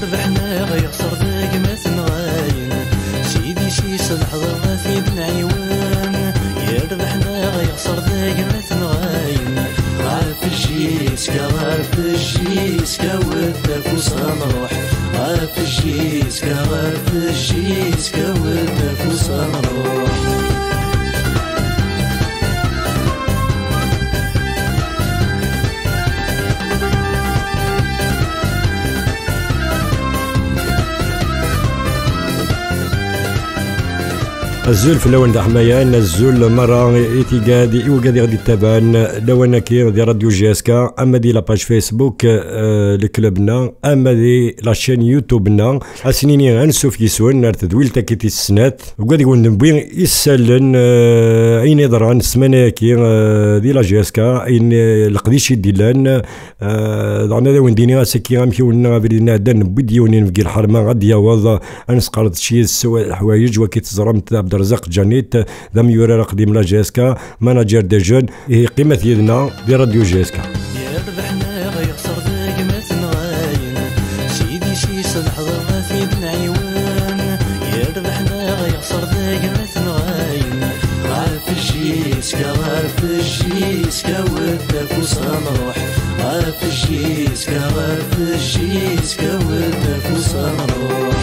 يربحنا غيخسر ذاك ما تنغاين سيدي شي صلحظة غاثيدنا عيوان يربحنا غيخسر ذاك ما تنغاين عارف الجيسكا عارف الجيسكا والتفوس غنروح عارف الجيسكا عارف الجيسكا والتفوس غنروح الزول في اللون دا حمايان الزول مرة ايتيقاد وقادي غادي تابعن لوانا كي دي راديو جي اس كا اما دي لاباج فيسبوك لكلوبنا اما دي لاشين يوتيوبنا اسنيني غنسو في يسون نار تدويلتا كي تيسنات وقادي يقول نبوي يسالن اين يضران السمانة كي دي لا جي اس كا اين القديش يديلان دعنا دا ونديني غاسكي غامكيونا بدينا دا نبوي ديونين في الحرمة غادي يواض انسقرت شي سوا الحوايج وكي تزرمت عبد الرزاق جانيت ذا ميورا قديم لا جي اس كا ماناجر دي جون هي قيمة يدنا دي راديو جي اس كا يربحنا غيخسر ذاك ما تنغاين سيدي شي صلحظة غاثيدنا عيوان يربحنا غيخسر ذاك ما تنغاين عارف الجيسكا عارف الجيسكا والتفوس غنروح عارف الجيسكا عارف الجيسكا والتفوس غنروح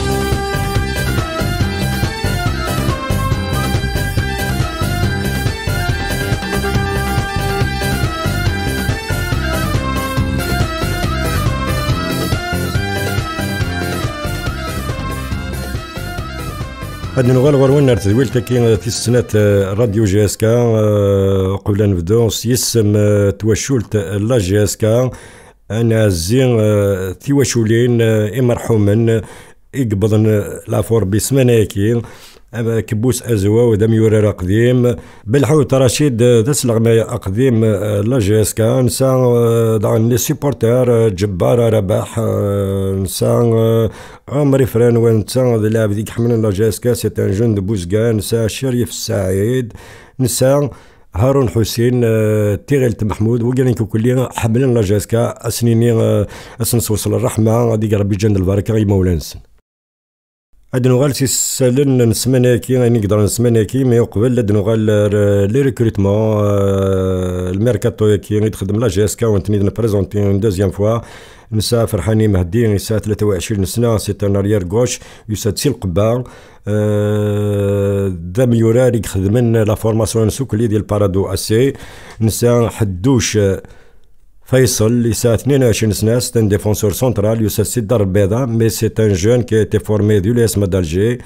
هاد نغال غرونا نار تدويل تاكين تيسنات راديو جي اس كا قبل نبدو يسم تواشولت لا جي اس كا انا زين تواشولين مرحوما يقبضن لافور بسمانه كي كبوس ازوا ودم يورا قديم بالحوت رشيد تسلغ ما قديم لا جي اس كا نسا دعن لي سيبورتر جبار رباح نسا عمري فران ونسا لاعب ديك حملنا لا جي اس كا سي ان جون دو بوزكا نسا شريف السعيد نسا هارون حسين تيغلت محمود وقالين كلنا حملنا لا جي اس كا اسنيني اسنسوصل الرحمه غادي ربي جند البركه غي مولانسن هاد نغال سيسالن نسماناكي غادي نقدر نسماناكي مي قبل هاد نغال لي ريكروتمون الميركاتو كي يخدم لا جي اس كا ونتني نبريزونتي اون دوزيام فوا نسا فرحاني مهدي يسا 23 سنه سي ان اريير غوش يسا تسي القبا دام يورار يخدمن لا فورماسيون سوكلي ديال بارادو اسي نسا حدوش فيصل يسا 22 سنة c'est un défenseur central يسا سي الدار البيضاء مي سي ان جون كي ايتي فورمي دو ليس مدالجي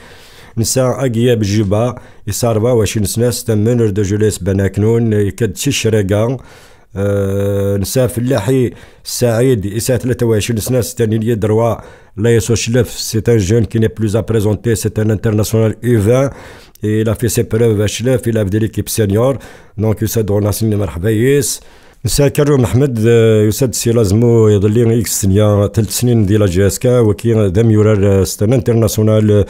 نسا اقياب جيبا يسا 24 سنة c'est un meneur de jeunesse بناكنون يكاد شي شرقا نسا فلاحي سعيد يسا 23 سنة c'est un ailier droit لا يسوشلف c'est un jeune qui n'est plus à présenter c'est un international U20 et il a fait ses preuves à Chlef il a fait l'équipe senior donc يسا دورنا سنين مرحبا يس نسا كارو محمد يساد سي لازمو يضل اكس سنيا 3 سنين ديال جي اس كا وكي دام يورار ستان انترناسيونال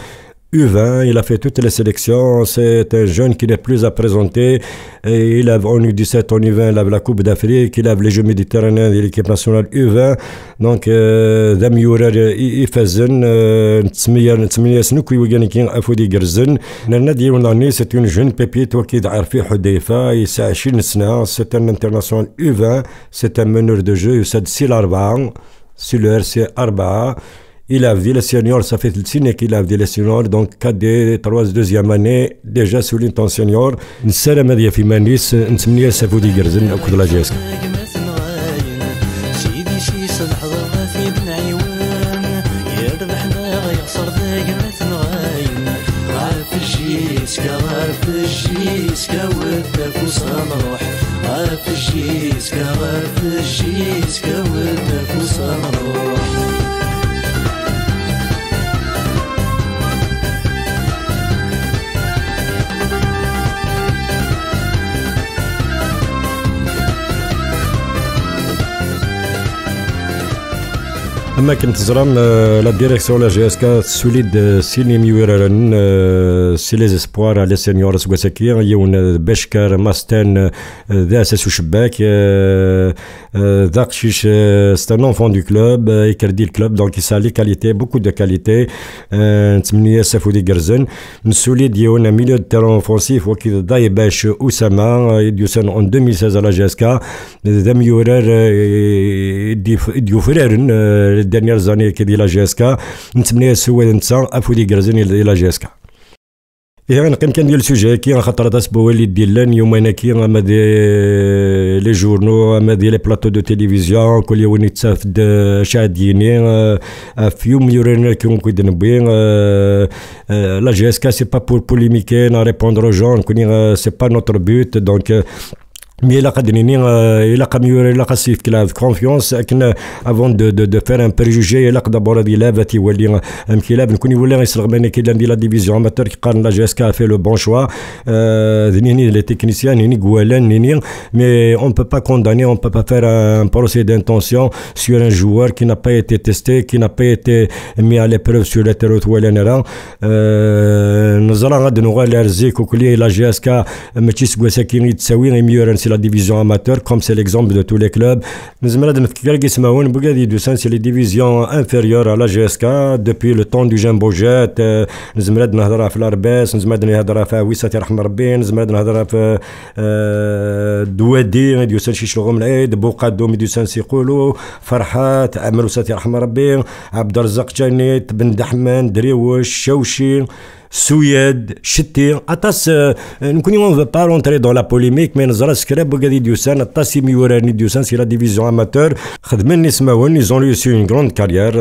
U20, il a fait toutes les sélections, c'est un jeune qui n'est plus à présenter, et il a en U17, en U20, il a la Coupe d'Afrique, il a les Jeux méditerranéens de l'équipe nationale U20, donc دام يورار يفازن نتسمية سنوكي وكانكين افودي قرزن نانا ديالنا سي اون جون بيبيت وكيد عارفي حذيفه يسا 20 سنه سي ان انترناسيونال U20 سي ان منور دو جو يساد سي الاربعه سي لو سي 4 Il a vu les seniors, ça fait 3 ans qu'il a vu les seniors, donc 4D, 3 deuxième année, déjà sur l'intent senior. نسالم هذه في مانيس نسميها سافودي قرزن أو كذا لاجيسك. سيدي شي صلح ضغاثيدنا عيوان يربحنا غيخسر ذاك ما تنغاين عارف الجيسكا عارف الجيسكا والتفوس غنروح عارف الجيسكا عارف الجيسكا والتفوس غنروح اما كنت زرام لا ديريكسيون لا جي اس كا سوليد سيني ميورارن سي لي اسبوار على سينيور سواساكي يون بشكر ماستان ذا اساس شباك ذا قشيش سي ان اونفون دو كلوب يكردي الكلوب دونك يسالي كاليتي بوكو دو كاليتي نتمنى سافودي كرزن نسوليد يون ميليو دو تيرون اوفونسيف وكي داي باش اسامه يديوسن اون 2016 على جي اس كا ذا ميورار ديو فرارن الدنيا زاني كي دي لا جي اس كا نتمنى سوى نتا افودي كرزن دي لا جي اس كا إذا نقيم كان ديال السوجي كي خاطر هذا سبوا اللي ديال يومين كي اما دي لي جورنو اما دي لي بلاطو دو تيليفزيون كل يوم يتسافد شاديني في يوم يورينا كي نكون بي لا جي اس كا سي با بور بوليميكي نا ريبوندر او جون كوني سي با نوتر بوت دونك مي إلا قدرني إلا قميور إلا قصيف كلا كونفيونس لكن افون دو فير ان بريجوجي إلا دابور دي لاب تيولي مكيلاب نكون يولي غيسرغبني كي دي لا ديفيزيون اماتور كي قارن لا جي اس كا في لو بون شوا نيني لي تكنيسيان نيني غوالان نيني مي اون بو با كونداني اون بو با فير ان بروسي دانتونسيون سور ان جوار كي نا با ايتي تيستي كي نا با ايتي مي على بروف سور لا تيروت ولا نرا نزرا غاد نوغال ارزيك وكلي لا جي اس كا ماشي سكواساكي تساوي ميور la division amateur, comme c'est l'exemple de tous les clubs. Nous c'est les divisions inférieures à la GSK depuis le temps du Jean Boget. Nous avons نهضر في الأرباس، nous avons نهضر في وسط يرحم ربي، nous avons نهضر في دوادي، يدوسن شي شلغم العيد، بوقادو ميدوسن سيقولوا، فرحات، عمر وسط يرحم ربي، عبد الرزاق جانيت، بن دحمان، دريوش، شوشي. سويد شتي اطاس نكوني اون فو با رونتري دون لا بوليميك مي نزرا سكراب بوغادي ديوسان اطاس ميوراني ديوسان سي لا ديفيزيون اماتور خدمن نسماون لي زون ريوسي اون غروند كارير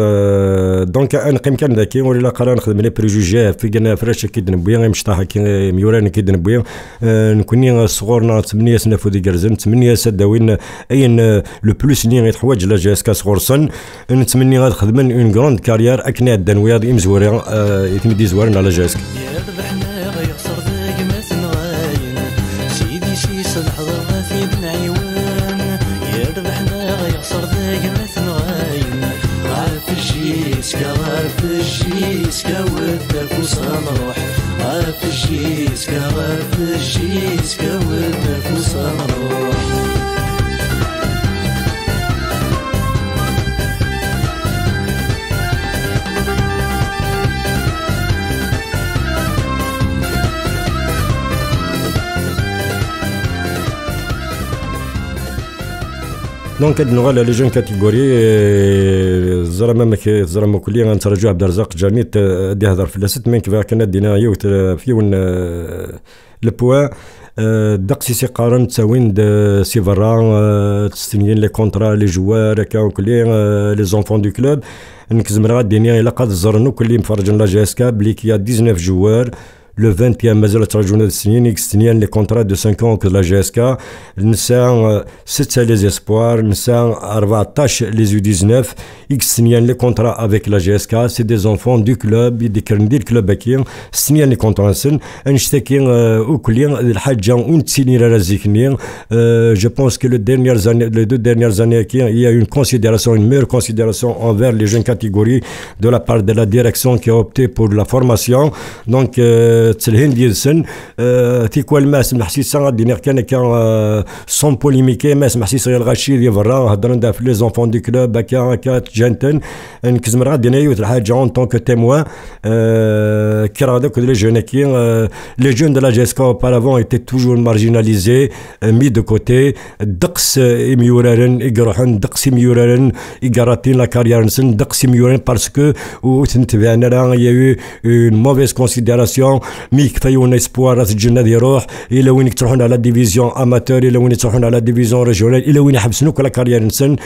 دونك نقيم كان ذاكي ولا قرا نخدم لي بريجوجي في كنا فراش كي دنبويا مشطاح كي ميوراني كي دنبويا نكوني صغورنا 8 سنه فودي كرزن 8 سداوين اين لو بلوس ني غيتحواج لا جي اس كا صغورسن نتمني غنخدم اون غروند كارير اكني الدنويا دي مزورين يتمدي زوارن على جي اس كا يربحنا غيخسر ذاك ما تنغاين سيدي شي صلح ضغاثي بن عيوان يربحنا غيخسر ذاك ما تنغاين عارف الجيسكا عارف الجيسكا وداك وصنروح عارف الجيسكا عارف الجيسكا وداك وصنروح دونك هاد نوغال لي جون كاتيجوري زرا كلي غنترجو عبد الرزاق جانيت دي هضر في لاست مين كيف كنا دينا يوت فيون البوا دقسي سي قارن تساوين سي فرا تستنين لي كونطرا لي جوار هكا وكلي لي زونفون دو كلوب نكزمر غاديني الا قاد زرنو كلي مفرجن لا جي اس كا بلي كيا 19 جوار Le 20e مازال ترجونا السنين اكستنيان لي كونترا دو 5 ans que la GSK نسا 6 لي اسبوار نسا 14 لي يو 19 اكستنيان لي كونترا افيك لا GSK سي دي زونفون دو كلوب يديكرن ديال الكلوب هكي ستنيان لي كونترا سن نشتكي وكلي الحاجه ونتسيني رازيكني جو بونس كو لو ديرنيير زاني لي دو ديرنيير زاني كي il y a une considération une meilleure considération envers les jeunes catégories de la part de la direction qui a opté pour la formation donc تسلهين ديال السن تيكوال ما سمح سيسا غادي كان سون بوليميكي ما سمح سيسا الغاشي ديال برا هضرنا في لي زونفون دو كلوب هكا جانتن نكزمر غادي نايوت الحاجه اون طونك تيموان كي راه هذوك لي جون كي لي جون دو لا جيسكا اوبارافون ايتي توجور مارجيناليزي مي دو كوتي دقس ميورارن يقروحن دقس ميورارن يقراتين لا كارير نسن دقس ميورارن باسكو وتنتبعنا راه يا اون موفيز كونسيديراسيون مي كفايونا اسبوار راس الجنه يروح الى وين تروحون على ديفيزيون اماتور الى وين تروحون على ديفيزيون ريجيونال الى وين يحبسنوك لا كارير نسن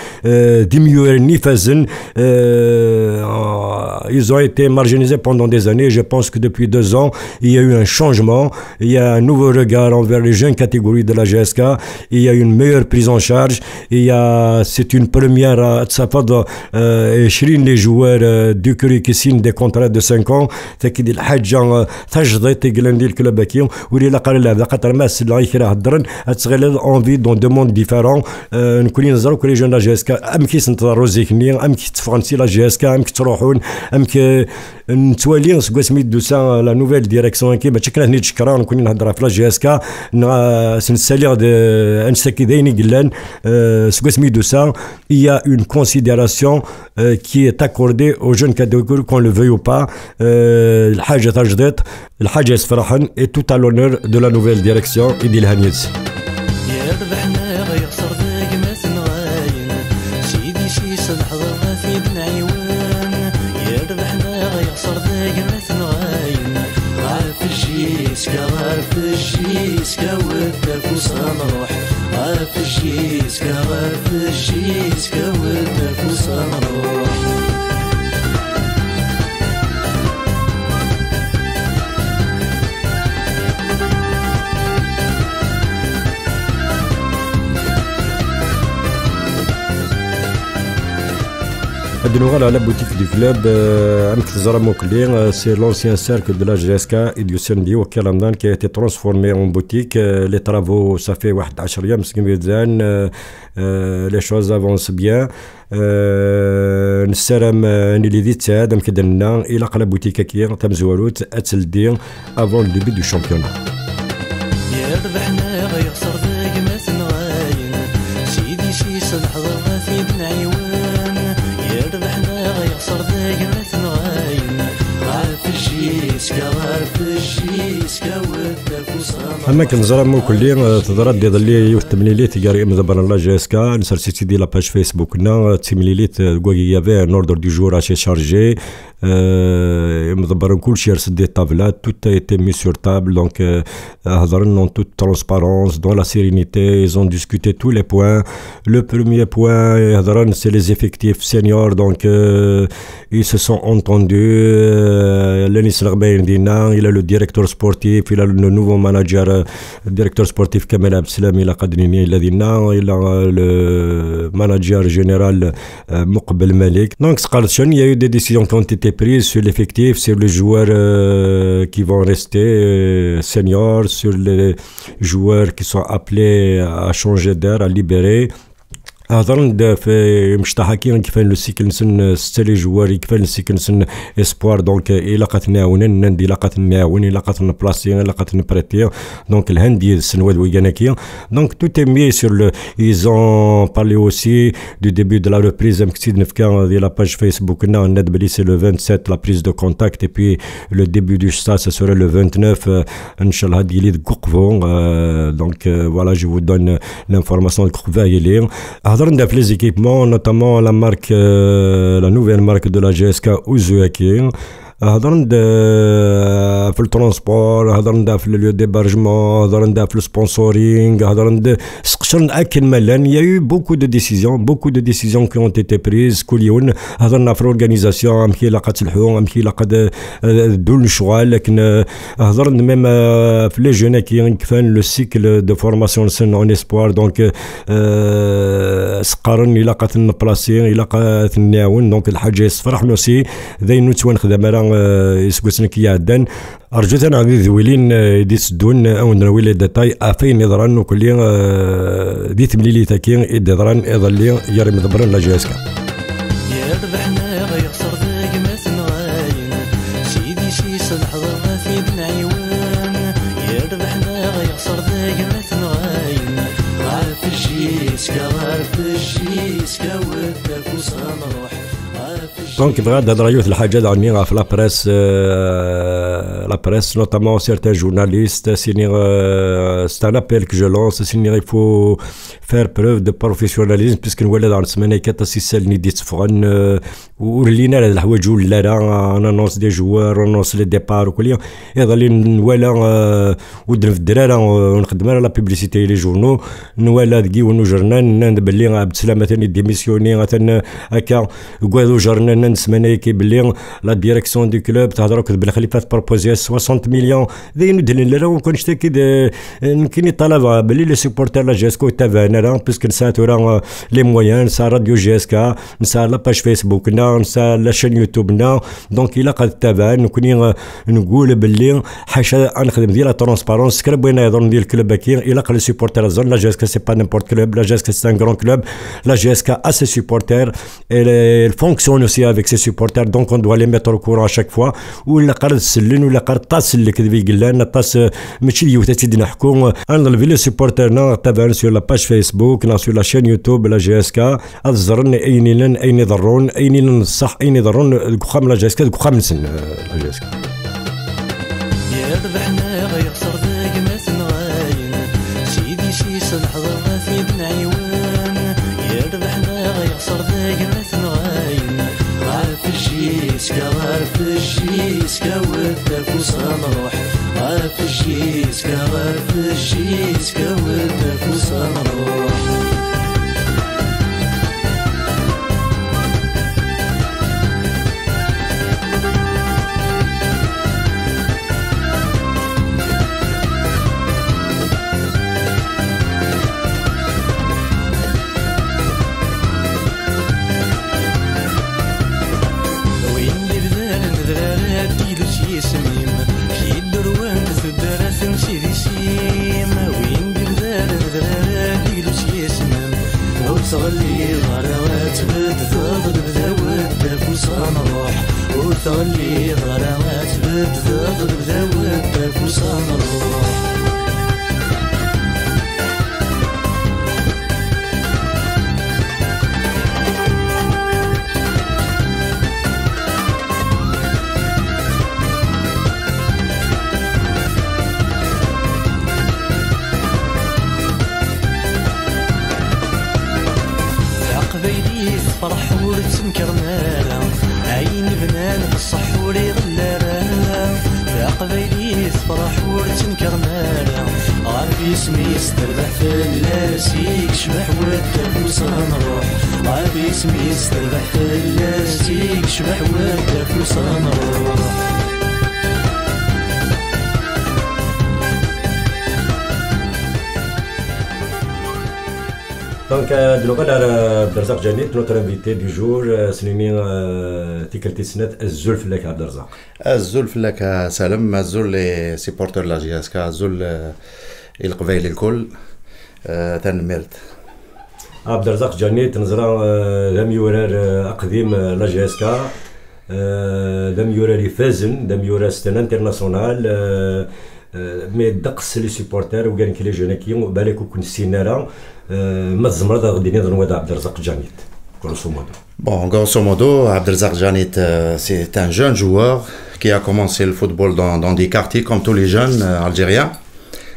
دي ميورين نفازن ils ont été marginalisés pendant des années. Je pense que depuis 2 ans, il y a eu un changement, il y a un nouveau regard envers les jeunes catégories de la GSK, il y a une meilleure prise en charge, c'est une première à Tsafad, Chirine les joueurs du Curie qui signent des contrats de 5 ans, c'est qu'il y a تجديد يقلن ديال الكلوب كي ولي لا قال لا خاطر ما سلا يكره هضرن تغير اونفي دون دو موند ديفيرون نكوني نزرو كل جون لا جي اس كا ام كي سنتظروا زيكني ام كي تفرنسي لا جي اس كا ام كي تروحون ام كي نتوالي سكوا سميتو سا لا نوفيل ديريكسيون كي باش كنا نتشكرا نكوني نهضر في لا جي اس كا سنسالي انسكي دايني قلان سكوا سميتو سا il y a une considération qui est accordée aux jeunes catégories qu'on le veuille ou pas الحاجة تجديد الحاجة يسفرحن et tout à l'honneur de la nouvelle direction إدي الهنيتسي عارف الجيسكا ودك وصنروح عارف الجيسكا ودك وصنروح à la boutique du club c'est l'ancien cercle de la GSK et du Sendi au Kalamdan qui a été transformé en boutique. Les travaux, ça fait 11 يوم les choses avancent bien. نسرم نليدي تساعد مكدنا الى قلا بوتيكا كي تمزوروت اتسلدي avant le début du championnat. يا ربحنا غيخسر ذاك ما ثنغاين سيدي شي صلح ضربة في بن عيوان يا ربحنا غيخسر ذاك ما ثنغاين عارف الجيسكا ودك وصامر اما كنزرا مو كلي تضرب دي ضلي يوثمليليت ياري مدبر لا جيسكا نسر سيتي دي لا باج فيسبوك نا تيمليليت كوغي يافي ان اوردر دو جور اشي شارجي مدبرن كلشي رسد دي طابلات tout a été mis sur table donc هضرنا en toute transparence dans la sérénité ils ont discuté tous les points le premier point هضرنا c'est les effectifs seniors donc ils se sont entendus Lenis Lagbaïn Dina il a le directeur sportif il a le nouveau manager le directeur sportif Kamel Abdeslami il a Qadrini il a Dina il a le manager général Moukbel Malik donc il y a eu des décisions qui ont été prises sur l'effectif, sur les joueurs qui vont rester seniors, sur les joueurs qui sont appelés à changer d'air, à libérer. هضرنا في مشتحكين كيفان لو سيكل نسن ستالي جواري كيفان لو سيكل نسن اسبوار دونك إلا قات نعاونن نندي إلا قات نعاون إلا قات نبلاسي إلا قات نبريتي دونك الهندي السنوات وياناكيا دونك تو est mis sur le ils ont parlé aussi du début de la reprise مكتيد نفكا ديال لا باج فيسبوك نا ند بلي سي لو 27 la prise de contact et puis le début du stade ça sera le 29 inchallah ديالي دقوقفون donc voilà je vous donne l'information de هضرنا في les équipements notamment la marque la nouvelle marque de la GSK Uzuaki هضرنا في الترونسبور هضرنا في لو ديبارجمون هضرنا في السبونسورينغ هضرنا سقشرنا اكل ملان il y a eu beaucoup de décisions qui ont été prises كل يوم هضرنا في الاورغانيزاسيون امكي لقات الحوم امكي لقات دول الشغل لكن هضرنا ميم في لي جون كيفان لو سيكل دو فورماسيون سن اون اسبوار دونك سقارن الى قات نبلاسي الى قات نعاون دونك الحاجه يصفرح نوسي ذاين نتوان خدامه راه يسكوسن كي عدن ارجوت انا غادي ذويلين دي سدون او نروي لي ديتاي افين يضرن وكلي دي تمليلي تاكين يضرن يضلي يري مدبرن لا جاسكا يا ربحنا غيخسر ذاك ما ثنغاين سيدي شي صلح ضربة في بن عيوان يا ربحنا غيخسر ذاك ما ثنغاين عارف الجيسكا ودك وصنروح Donc, il y a la presse, notamment certains journalistes. C'est un appel que je lance. Il faut faire preuve de professionnalisme, puisque nous avons dans la semaine on annonce des joueurs, on annonce les départs. On la publicité les journaux. Nous avons وهذو جرنا نسمعنا كيبلي لا ديريكسيون دو كلوب تهضروا بن خليفه بروبوزي 60 مليون ذين دليل لا ونكون شتاكي كاين طلب بلي لي سوبورتر لا جي اس كو تابعنا لا باسكو نساتو راه لي مويان نسا راديو جي اس كا نسا لا باج فيسبوكنا نسا لا شين يوتيوبنا دونك الا قد تابع نكوني نقول باللي حاشا نخدم ديال لا ترونسبارونس كرا بغينا يظن ديال الكلوب كي الا قال لي سوبورتر زون لا جي اس كا سي با نيمبورت كلوب لا جي اس كا سي ان غران كلوب la GSK a ses supporters et elle fonctionne aussi avec ses supporters donc on doit les mettre au courant à chaque fois ولا قرد تسلن ولا قرد تاسل كذبي قلنا تاس ماشي يوتاتي دي نحكو ان لي سوبورترنا تابعنا سور لا باج فيسبوك لا سور لا شين يوتيوب لا GSK الزرن اين يضرون اين نصح اين يضرون الكخام لا GSK الكخام نسن لا GSK يا ربحنا غيخسر ذاك ما تنغاين سيدي شي صلح ضربة في بن عيوان يا ربحنا غيخسر ذاك ما تنغاين عارف الجيسكا عارف الجيسكا والتفوس نروح عارف الجيسكا عارف الجيسكا والتفوس نروح وتغلي غراوات بتضرب ذوات تفوس نروح وتغلي غراوات بتضرب ذوات تفوس نروح فرح ورتسنكر مالا عين بنان بالصحور يغلالا يا قبيلي فرح ورتسنكر مالا عارف اسمي استربح في اللاسيك شبح والتفوس نروح عارف اسمي استربح في اللاسيك شبح والتفوس نروح Donc, Abdelrazak Janit, notre invité du jour, c'est Tikelti Snet, Zulf Lek Abdelrazak. Zulf Lek Salam, Zul les supporters de la GSK, Zul il قبيل الكل تنمرت. Abdelrazak Janit, نزرا لم يورر أقديم لا GSK, لم يورر يفازن, لم يورر ستان انترناسيونال, مي دقس لي سوبورتر وكان كي لي جوناكي بالك كون سينارا ما الزمرة غادي نهضروا على Abdelrazak Janit grosso modo. Bon, grosso modo, Abdelrazak Janit, c'est un jeune joueur qui a commencé le football dans des quartiers comme tous les jeunes algériens.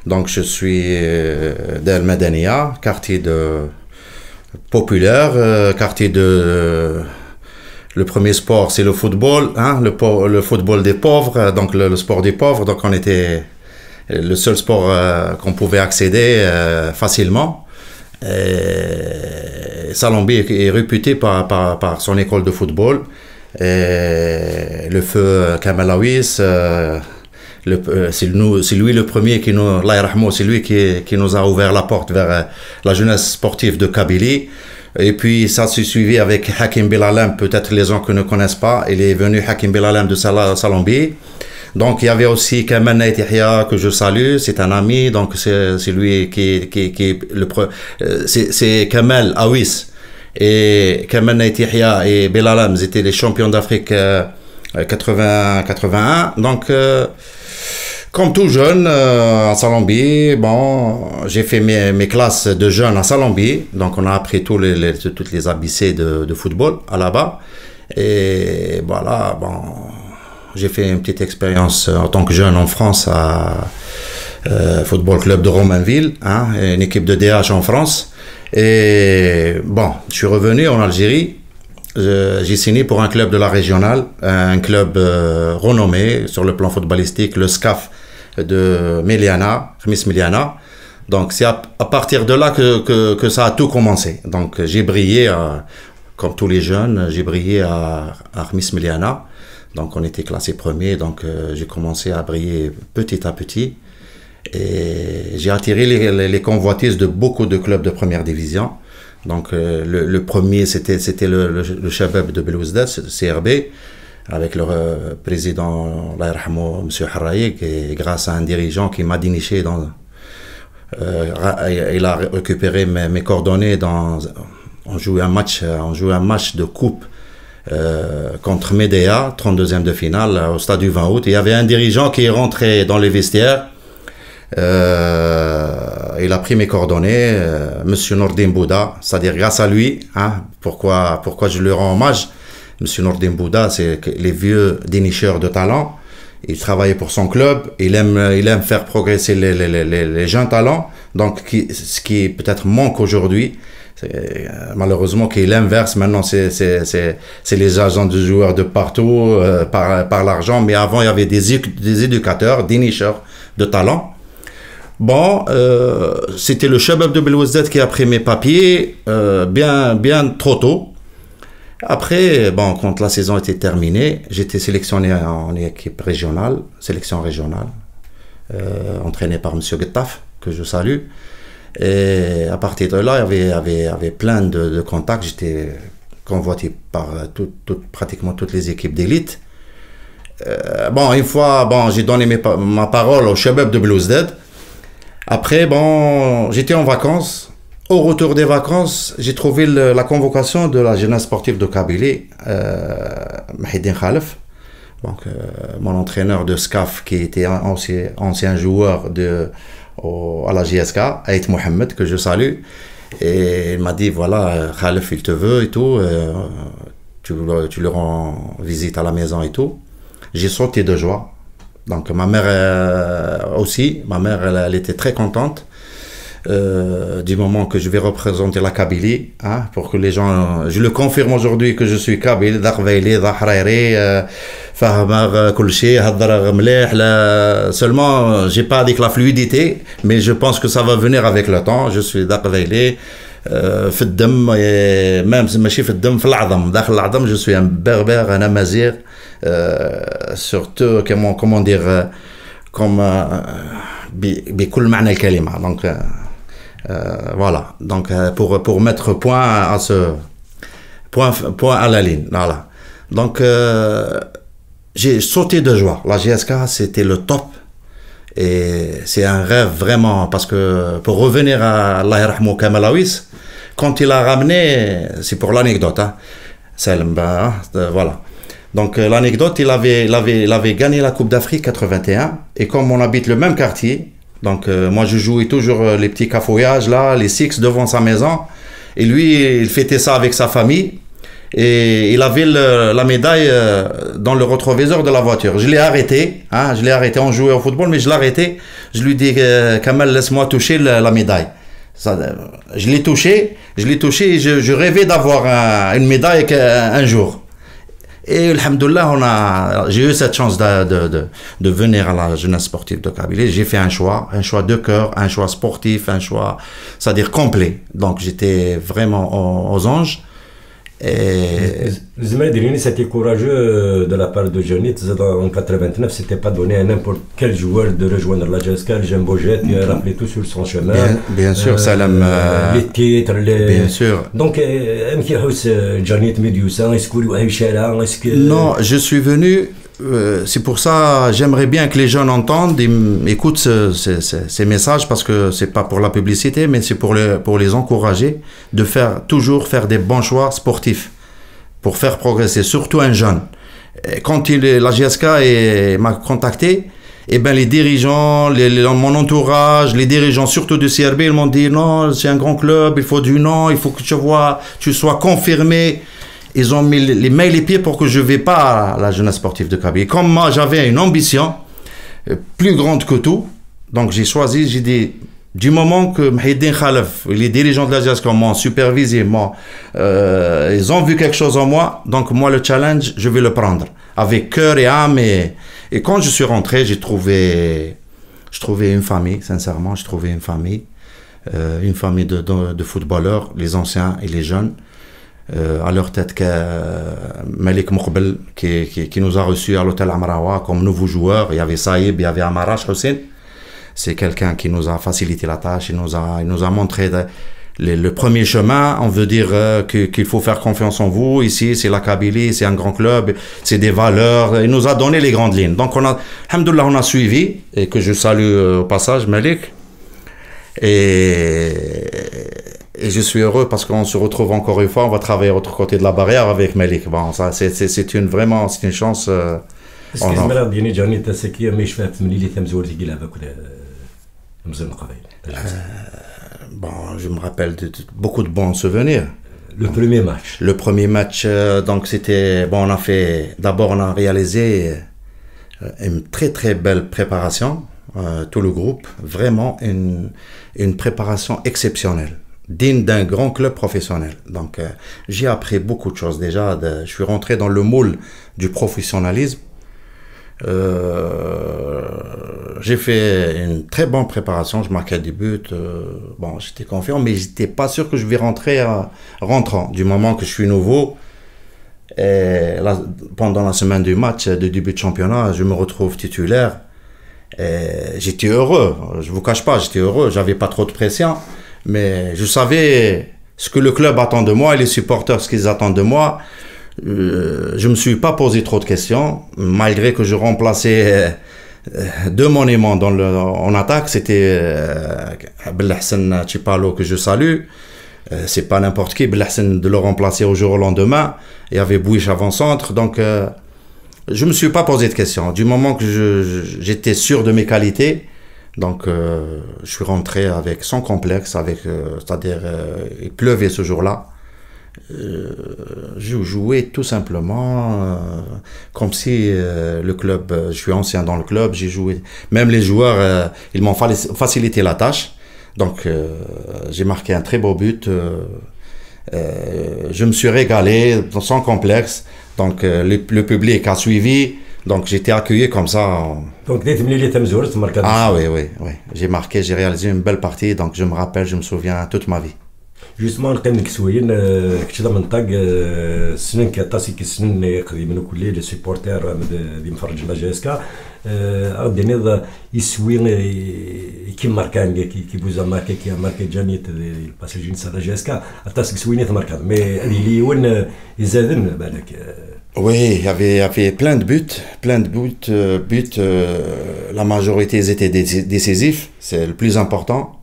Donc je suis d'El Madania, quartier populaire, quartier de... Le premier sport, c'est le football, hein, le football des pauvres, donc le sport des pauvres. Donc on était le seul sport qu'on pouvait accéder facilement. Salambi est réputé par son école de football. Le feu Kamel Aouis, c'est lui le premier qui nous, c'est lui qui nous a ouvert la porte vers la jeunesse sportive de Kabylie. Et puis ça s'est suivi avec Hakim Belalem, peut-être les gens qui ne connaissent pas. Il est venu Hakim Belalem de Salambi. Donc il y avait aussi Kamel Naïtihia que je salue, c'est un ami, donc c'est lui c'est Kamel Aouis et Kamel Naïtihia et Belalem, ils étaient les champions d'Afrique 81. Donc comme tout jeune à Salambi, bon, j'ai fait mes classes de jeunes à Salambi, donc on a appris toutes les ABC de football là-bas. Et voilà, bon, j'ai fait une petite expérience en tant que jeune en France à Football Club de Romainville, hein, une équipe de DH en France. Et bon, je suis revenu en Algérie. J'ai signé pour un club de la régionale, un club renommé sur le plan footballistique, le SCAF de Miliana, Khamis Miliana. Donc c'est à partir de là que ça a tout commencé. Donc j'ai brillé comme tous les jeunes, j'ai brillé à Remis Miliana. Donc on était classé premier, donc j'ai commencé à briller petit à petit. Et j'ai attiré les convoitises de beaucoup de clubs de première division. Donc le premier, c'était le Chabab de Belouizdad, CRB, avec le président, Allah yarhamou, M. Harraïk, et grâce à un dirigeant qui m'a déniché il a récupéré mes coordonnées on jouait un match de coupe contre Médéa, 32e de finale au stade du 20 août. Il y avait un dirigeant qui est rentré dans les vestiaires. Il a pris mes coordonnées, Monsieur Nordin Bouda, c'est-à-dire grâce à lui, hein, pourquoi je lui rends hommage. Monsieur Nordin Bouda, c'est les vieux dénicheurs de talent. Il travaillait pour son club, il aime faire progresser les jeunes talents. Donc, ce qui peut-être manque aujourd'hui, malheureusement, qui est l'inverse. Maintenant, c'est les agents de joueurs de partout, par l'argent. Mais avant, il y avait des éducateurs, dénicheurs de talent. Bon, c'était le Chabab de Belouizdad qui a pris mes papiers bien trop tôt. Après, bon, quand la saison était terminée, j'étais sélectionné en équipe régionale, sélection régionale, entraîné par M. Guettaf, que je salue. Et à partir de là, il y avait plein de contacts. J'étais convoité par pratiquement toutes les équipes d'élite. Bon, une fois, bon, j'ai donné ma parole au Chabab de Belouizdad. Après, bon, j'étais en vacances. Au retour des vacances, j'ai trouvé la convocation de la jeunesse sportive de Kabylie, Mahidine Khalef, donc mon entraîneur de SCAF qui était ancien joueur à la JSK, Aït Mohamed, que je salue. Et il m'a dit, voilà, Khalef, il te veut et tout, tu le rends visite à la maison et tout. J'ai sauté de joie. Donc ma mère aussi, elle était très contente. Du moment que je vais représenter la Kabylie, hein, pour que les gens, je le confirme aujourd'hui que je suis Kabyle, seulement j'ai pas avec la fluidité, mais je pense que ça va venir avec le temps. Je suis Dakveili, même ماشي في الدم في العظم داخل العظم. Je suis un berbère, un amazigh, surtout comment dire, comme بكل معنى الكلمة. Donc voilà, donc pour mettre point à ce point à la ligne, voilà. Donc j'ai sauté de joie. La GSK, c'était le top et c'est un rêve vraiment, parce que pour revenir à Allah yarhamou Kamal Awis, quand il a ramené, c'est pour l'anecdote, hein, voilà. Donc l'anecdote, il avait gagné la Coupe d'Afrique 81, et comme on habite le même quartier, donc moi je jouais toujours les petits cafouillages là, les six devant sa maison, et lui il fêtait ça avec sa famille, et il avait la médaille dans le rétroviseur de la voiture. Je l'ai arrêté, hein, on jouait au football, mais je l'ai arrêté. Je lui dis, Kamal, laisse-moi toucher la médaille. Je l'ai touché, et je rêvais d'avoir une médaille un jour. Et alhamdoulilah, j'ai eu cette chance de venir à la jeunesse sportive de Kabylie. J'ai fait un choix de cœur, un choix sportif, un choix, c'est-à-dire complet. Donc j'étais vraiment aux anges. Et c'était courageux de la part de Johnny. En 89, c'était pas donné à n'importe quel joueur de rejoindre la GSK. Jumbo Jet, il a rappelé tout sur son chemin. Bien sûr, Salam. Les titres, bien sûr. Donc, Johnny Mediusa, est-ce que non, je suis venu. C'est pour ça, j'aimerais bien que les jeunes entendent et écoutent ces messages, parce que c'est pas pour la publicité, mais c'est pour les encourager de toujours faire des bons choix sportifs pour faire progresser, surtout un jeune. Et quand la GSK m'a contacté, et ben les dirigeants, mon entourage, les dirigeants surtout du CRB, ils m'ont dit non, c'est un grand club, il faut du nom, il faut que tu sois confirmé. Ils ont mis les pieds pour que je ne vais pas à la jeunesse sportive de Kabylie. Comme moi, j'avais une ambition plus grande que tout, donc j'ai choisi, j'ai dit, du moment que Mahidine Khalef, les dirigeants de la GSK m'ont supervisé, ils ont vu quelque chose en moi, donc moi, le challenge, je vais le prendre avec cœur et âme. Et quand je suis rentré, je trouvais une famille, sincèrement, je trouvais une famille de footballeurs, les anciens et les jeunes. à leur tête Malik Moukbel qui nous a reçus à l'hôtel Amraoua comme nouveau joueur. Il y avait Saïb, il y avait Amarash Hussein. C'est quelqu'un qui nous a facilité la tâche, il nous a montré le premier chemin. On veut dire qu'il faut faire confiance en vous. Ici, c'est la Kabylie, c'est un grand club, c'est des valeurs. Il nous a donné les grandes lignes. Donc, alhamdoulilah, on a suivi, et que je salue au passage, Malik. Et je suis heureux parce qu'on se retrouve encore une fois, on va travailler à l'autre côté de la barrière avec Malik. Bon, ça, c'est une chance. Bon, je me rappelle de beaucoup de bons souvenirs. Le premier match. Le premier match, donc c'était, bon, d'abord on a réalisé une très très belle préparation, tout le groupe, vraiment une préparation exceptionnelle, digne d'un grand club professionnel. Donc j'ai appris beaucoup de choses déjà, je suis rentré dans le moule du professionnalisme. J'ai fait une très bonne préparation, je marquais des buts, bon, j'étais confiant, mais j'étais pas sûr que je vais rentrer rentrant, du moment que je suis nouveau. Et là, pendant la semaine du match de début de championnat, je me retrouve titulaire. Et j'étais heureux, je vous cache pas, j'étais heureux, j'avais pas trop de pression, mais je savais ce que le club attend de moi et les supporters ce qu'ils attendent de moi. Je me suis pas posé trop de questions, malgré que je remplaçais deux monuments en attaque. C'était Belhassan Chipalo, que je salue. C'est pas n'importe qui, Belhassan, de le remplacer au jour au lendemain. Il y avait Bouich avant-centre, donc je me suis pas posé de questions. Du moment que j'étais sûr de mes qualités, donc je suis rentré sans complexe, c'est-à-dire il pleuvait ce jour-là. Je jouais tout simplement comme si le club, je suis ancien dans le club, j'ai joué, même les joueurs, ils m'ont facilité la tâche, donc j'ai marqué un très beau but, je me suis régalé sans complexe, donc le public a suivi, donc j'étais accueilli comme ça. Donc ah oui, j'ai marqué, j'ai réalisé une belle partie, donc je me rappelle, je me souviens toute ma vie. Justement, لقينا كسوين كتشدا منطق سنين كطاسي كسنين يقدر كل لي سيبورتير دي مفرج لا جاسكا دينيض يسوي كي ماركان كي بوزا ماركي كي ماركي جانيت الباساجين سا جاسكا طاسي كسوين ماركان مي هذه اللي وين يزادن بالك. Oui, il y avait plein de buts, la majorité ils étaient décisifs, c'est le plus important.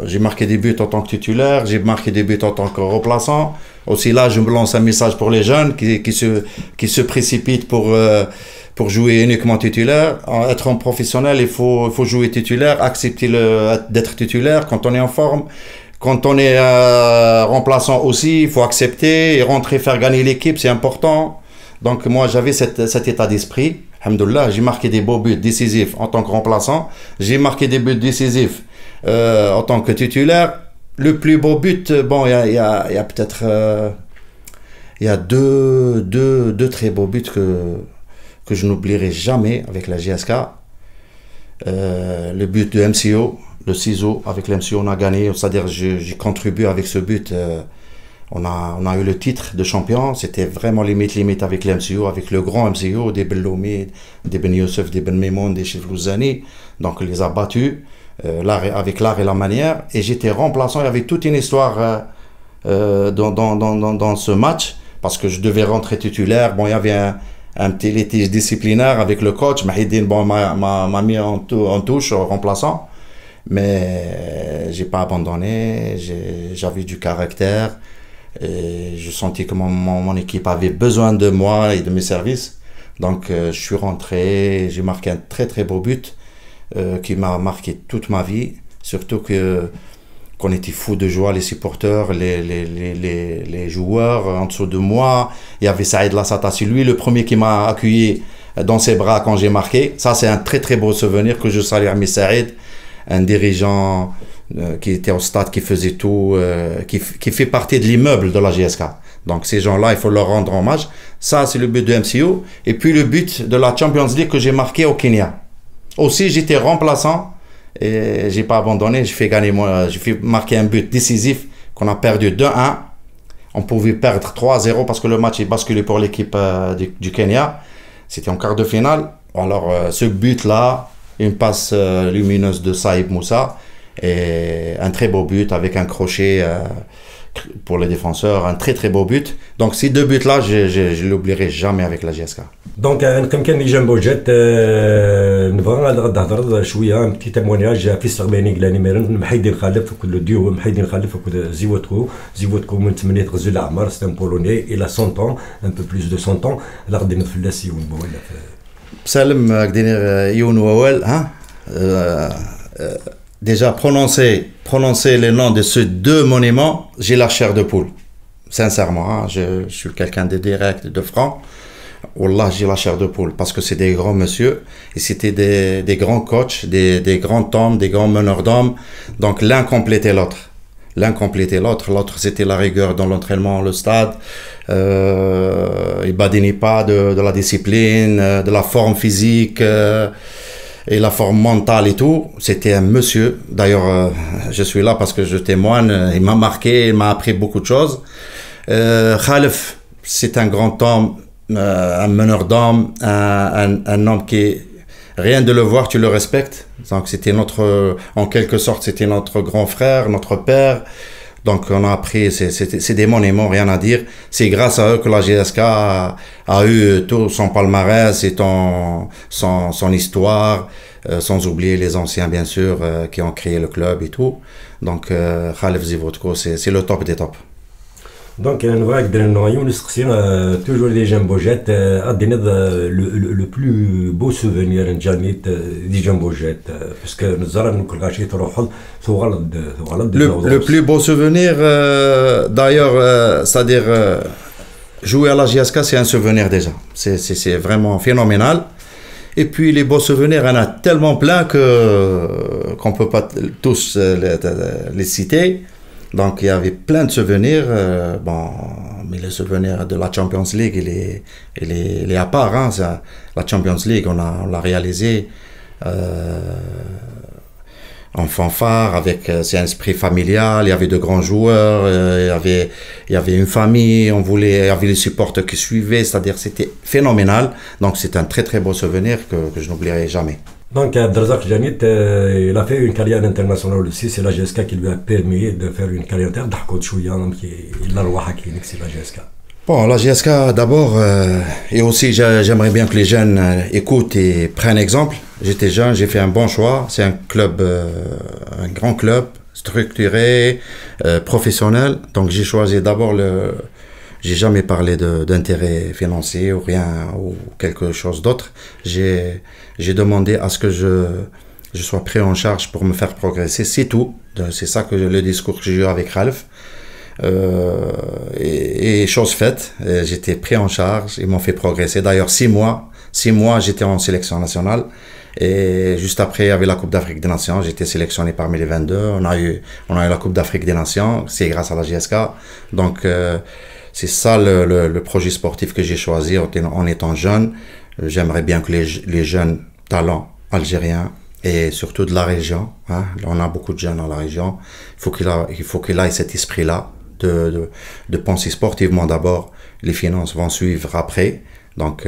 J'ai marqué des buts en tant que titulaire, j'ai marqué des buts en tant que remplaçant. Aussi là, je me lance un message pour les jeunes qui se précipitent pour jouer uniquement titulaire. Être un professionnel, il faut jouer titulaire, accepter d'être titulaire quand on est en forme. Quand on est remplaçant aussi, il faut accepter et rentrer, faire gagner l'équipe, c'est important. Donc moi, j'avais cet état d'esprit. Alhamdoulilah, j'ai marqué des beaux buts décisifs en tant que remplaçant. J'ai marqué des buts décisifs en tant que titulaire. Le plus beau but, bon, il y a peut-être il y a deux très beaux buts que je n'oublierai jamais avec la GSK. Le but de MCO, le ciseau avec l'MCO, on a gagné, c'est-à-dire j'ai contribué avec ce but. On a eu le titre de champion, c'était vraiment limite avec l'MCO, avec le grand MCO, des Ben Lomi, des Ben Youssef, des Ben Memoun, des Cheflouzani. Donc on les a battus avec l'art et la manière. Et j'étais remplaçant, il y avait toute une histoire dans ce match, parce que je devais rentrer titulaire. Bon, il y avait un petit litige disciplinaire avec le coach. Mahidine, bon, m'a mis en touche, remplaçant. Mais j'ai pas abandonné, j'avais du caractère. Et je sentis que mon équipe avait besoin de moi et de mes services. Donc je suis rentré, j'ai marqué un très très beau but qui m'a marqué toute ma vie. Surtout qu'on était fous de joie, les supporters, les joueurs en dessous de moi. Il y avait Saïd Lassata, c'est lui le premier qui m'a accueilli dans ses bras quand j'ai marqué. Ça c'est un très très beau souvenir que je salue à Ami Saïd, un dirigeant qui était au stade, qui faisait tout, qui fait partie de l'immeuble de la GSK. Donc ces gens-là, il faut leur rendre hommage. Ça, c'est le but de MCO. Et puis le but de la Champions League que j'ai marqué au Kenya. Aussi, j'étais remplaçant et j'ai pas abandonné. J'ai fait marquer un but décisif qu'on a perdu 2-1. On pouvait perdre 3-0 parce que le match est basculé pour l'équipe du Kenya. C'était en quart de finale. Alors, ce but-là, une passe lumineuse de Saïb Moussa et un très beau but avec un crochet pour les défenseurs, un très très beau but. Donc ces deux buts-là, je ne l'oublierai jamais avec la GSK. Donc, كان جنبو جات نبغى نهضر شويه ان بتي تيمونياج في استقبالي كلاني ميرن محيدين خالف كل ديو محيدين خالف كل زيوتكو من 8 غزو العمر سي ان بولوني الى 100 ans un peu plus de 100 ans لا غادي نفلس يون بولا سالم قدير يون ووال ها déjà prononcer les noms de ces deux monuments, j'ai la chair de poule. Sincèrement, hein, je suis quelqu'un de direct, de franc. Wallah, j'ai la chair de poule parce que c'est des grands messieurs et c'était des grands coachs, des grands hommes, des grands meneurs d'hommes. Donc l'un complétait l'autre. L'autre c'était la rigueur dans l'entraînement, le stade. Il badinait pas de la discipline, de la forme physique. Et la forme mentale et tout, c'était un monsieur. D'ailleurs, je suis là parce que je témoigne. Il m'a marqué, il m'a appris beaucoup de choses. Khalif, c'est un grand homme, un meneur d'hommes, un homme qui, rien de le voir, tu le respectes. Donc c'était en quelque sorte, c'était notre grand frère, notre père. Donc on a appris, c'est des monuments, rien à dire. C'est grâce à eux que la GSK a eu tout son palmarès et son histoire, sans oublier les anciens bien sûr qui ont créé le club et tout. Donc Khalif Zivotko, c'est le top des tops. Donc نبغى نقدر نغيو نسقسي توجور دي جنبوجات عندنا le plus beau souvenir نجانيت دي جنبوجات باسكو نزرا نكون غاشي تروح ثغلط Le plus beau souvenir d'ailleurs c'est-à-dire jouer à la GSK c'est un souvenir déjà. C'est vraiment phénoménal. Et puis les beaux souvenirs, il y en a tellement plein qu'on peut pas tous les citer. Donc il y avait plein de souvenirs, mais le souvenir de la Champions League, il est à part. Hein, la Champions League, on l'a réalisé en fanfare, avec c'est un esprit familial, il y avait de grands joueurs, il y avait une famille, il y avait les supporters qui suivaient, c'est-à-dire c'était phénoménal. Donc c'est un très très beau souvenir que je n'oublierai jamais. Donc, Abdelrazak Janit, il a fait une carrière internationale aussi. C'est la GSK qui lui a permis de faire une carrière internationale. Il a le droit de c'est la GSK. Bon, la GSK d'abord, et aussi j'aimerais bien que les jeunes écoutent et prennent exemple. J'étais jeune, j'ai fait un bon choix. C'est un club, un grand club, structuré, professionnel. Donc j'ai choisi d'abord j'ai jamais parlé d'intérêt financier ou rien ou quelque chose d'autre. J'ai demandé à ce que je sois pris en charge pour me faire progresser, c'est tout. C'est ça que le discours que j'ai eu avec Khalif. Et chose faite, j'étais pris en charge, ils m'ont fait progresser. D'ailleurs 6 mois j'étais en sélection nationale. Et juste après, il y avait la Coupe d'Afrique des Nations. J'étais sélectionné parmi les 22. On a eu la Coupe d'Afrique des Nations. C'est grâce à la GSK. Donc, c'est ça le projet sportif que j'ai choisi en étant jeune. J'aimerais bien que les jeunes talents algériens et surtout de la région, hein, on a beaucoup de jeunes dans la région, il faut qu'il ait cet esprit-là de penser sportivement d'abord. Les finances vont suivre après. Donc,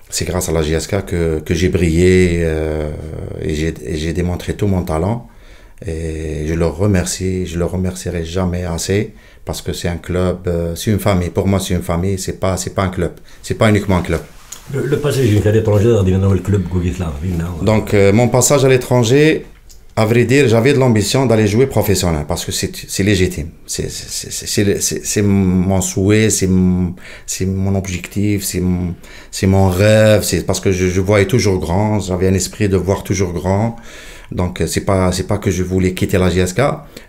c'est grâce à la GSK que j'ai brillé et j'ai démontré tout mon talent. Et je le remercierai jamais assez parce que c'est un club, c'est une famille. Pour moi, c'est une famille, c'est pas un club. C'est pas uniquement un club. Le passage à l'étranger, dans le club donc, mon passage à l'étranger, à vrai dire, j'avais de l'ambition d'aller jouer professionnel parce que c'est légitime. C'est mon souhait, c'est mon objectif, c'est mon rêve. C'est parce que je voyais toujours grand. J'avais un esprit de voir toujours grand. Donc c'est pas que je voulais quitter la GSK,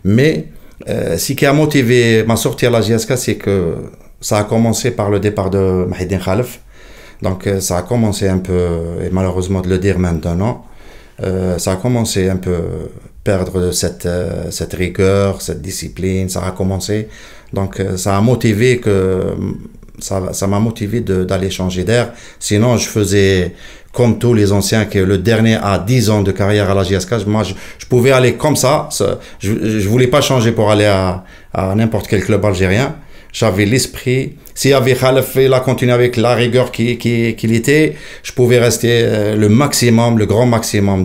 mais ce qui a motivé ma sortie à la GSK, c'est que ça a commencé par le départ de Mahidine Khalif. Donc ça a commencé un peu, et malheureusement de le dire maintenant, ça a commencé un peu perdre cette rigueur, cette discipline, ça a commencé. Donc ça a motivé ça m'a motivé d'aller changer d'air. Sinon je faisais comme tous les anciens, que le dernier a 10 ans de carrière à la GSK, moi je pouvais aller comme ça, je voulais pas changer pour aller à à n'importe quel club algérien. J'avais l'esprit. S'il y avait Khalef, il a continué avec la rigueur qu'il était, je pouvais rester le maximum, le grand maximum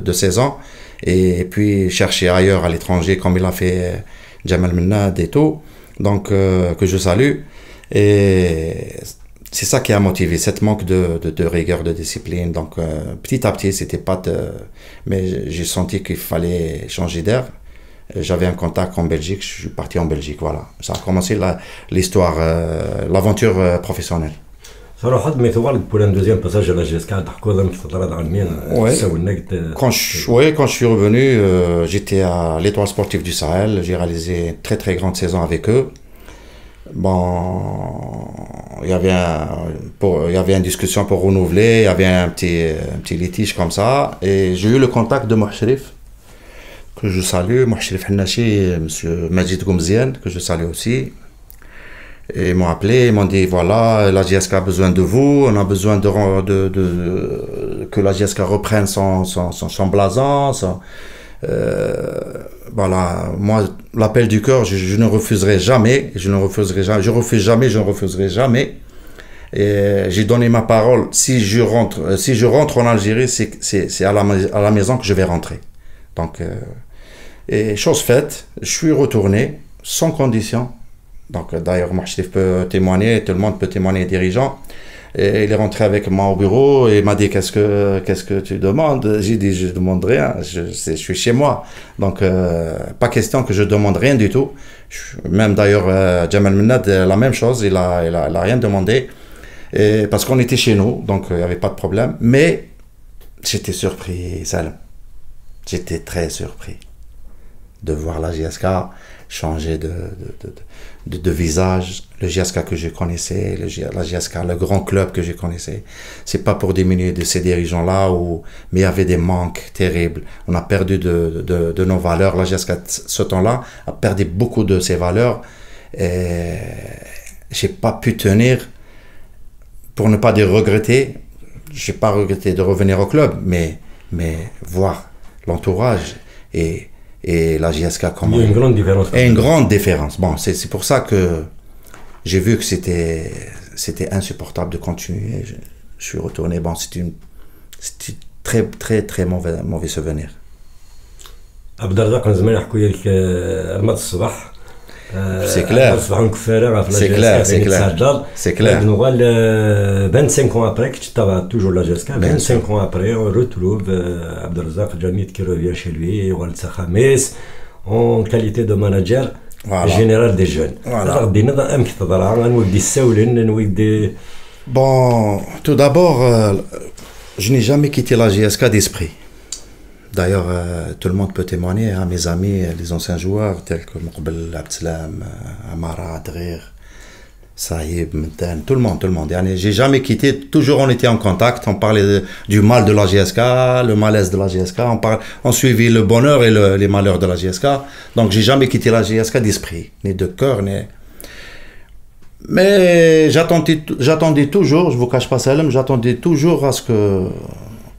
de 16 ans. Et puis chercher ailleurs à l'étranger, comme il a fait Jamal Mennad et tout. Donc, que je salue. Et c'est ça qui a motivé, cette manque de rigueur, de discipline. Donc, petit à petit, c'était pas mais j'ai senti qu'il fallait changer d'air. J'avais un contact en Belgique, je suis parti en Belgique, voilà. Ça a commencé l'histoire, l'aventure professionnelle. صراحة ما يتوالد pour un deuxième passage à la GSK تحكوا لنا في الفترة عامين quand je suis revenu, j'étais à l'Étoile sportive du Sahel, j'ai réalisé une très très grande saison avec eux. Bon, il y avait une discussion pour renouveler, il y avait un petit litige comme ça, et j'ai eu le contact de Mouchrif, que je salue, Mouchrif Hannachi, monsieur Majid Goumzian, que je salue aussi. Et ils m'ont appelé, ils m'ont dit voilà, la GSK a besoin de vous, on a besoin que la GSK reprenne son blason. Voilà, moi, l'appel du cœur, je ne refuserai jamais, je refuse jamais. Et j'ai donné ma parole, si je rentre en Algérie, c'est à la maison que je vais rentrer. Donc, et chose faite, je suis retourné sans condition. Donc, d'ailleurs, Mouchrif peut témoigner, tout le monde peut témoigner, dirigeant. Et il est rentré avec moi au bureau et il m'a dit qu'est-ce que tu demandes? J'ai dit je demande rien, je suis chez moi. Donc, pas question que je demande rien du tout. Même d'ailleurs, Jamal Mennad, la même chose, il a rien demandé. Et, parce qu'on était chez nous, donc il n'y avait pas de problème. Mais j'étais surpris, Salem. J'étais très surpris de voir la GSK changer de visage, le GSK que je connaissais, la GSK, le grand club que je connaissais. C'est pas pour diminuer de ces dirigeants-là, mais il y avait des manques terribles. On a perdu de nos valeurs. La GSK, ce temps-là, a perdu beaucoup de ses valeurs. Et j'ai pas pu tenir, pour ne pas dire regretter. J'ai pas regretté de revenir au club, mais voir l'entourage et la GSK, comment... Il y a une grande différence. Et une grande différence. Bon, c'est pour ça que j'ai vu que c'était insupportable de continuer. Je suis retourné. Bon, c'était très, très, très mauvais souvenir. عبد الرزاق من زمان يحكوا لك رمض الصباح C'est clair. C'est clair. 25 ans après, que tu t'avais toujours la GSK, 25 ans après, on retrouve Abdelrazak Jamit qui revient chez lui, Walid Khamis, en qualité de manager général des jeunes. Bon, tout d'abord, je n'ai jamais quitté la GSK d'esprit. D'ailleurs, tout le monde peut témoigner, hein, mes amis, les anciens joueurs tels que Mouqbel Abdeslam, Amara, Adrir, Saïb, Menten, tout le monde. J'ai jamais quitté, toujours on était en contact, on parlait du mal de la GSK, le malaise de la GSK, on suivit le bonheur et les malheurs de la GSK. Donc j'ai jamais quitté la GSK d'esprit, ni de cœur, ni... Mais j'attendais toujours, je vous cache pas Salem, j'attendais toujours à ce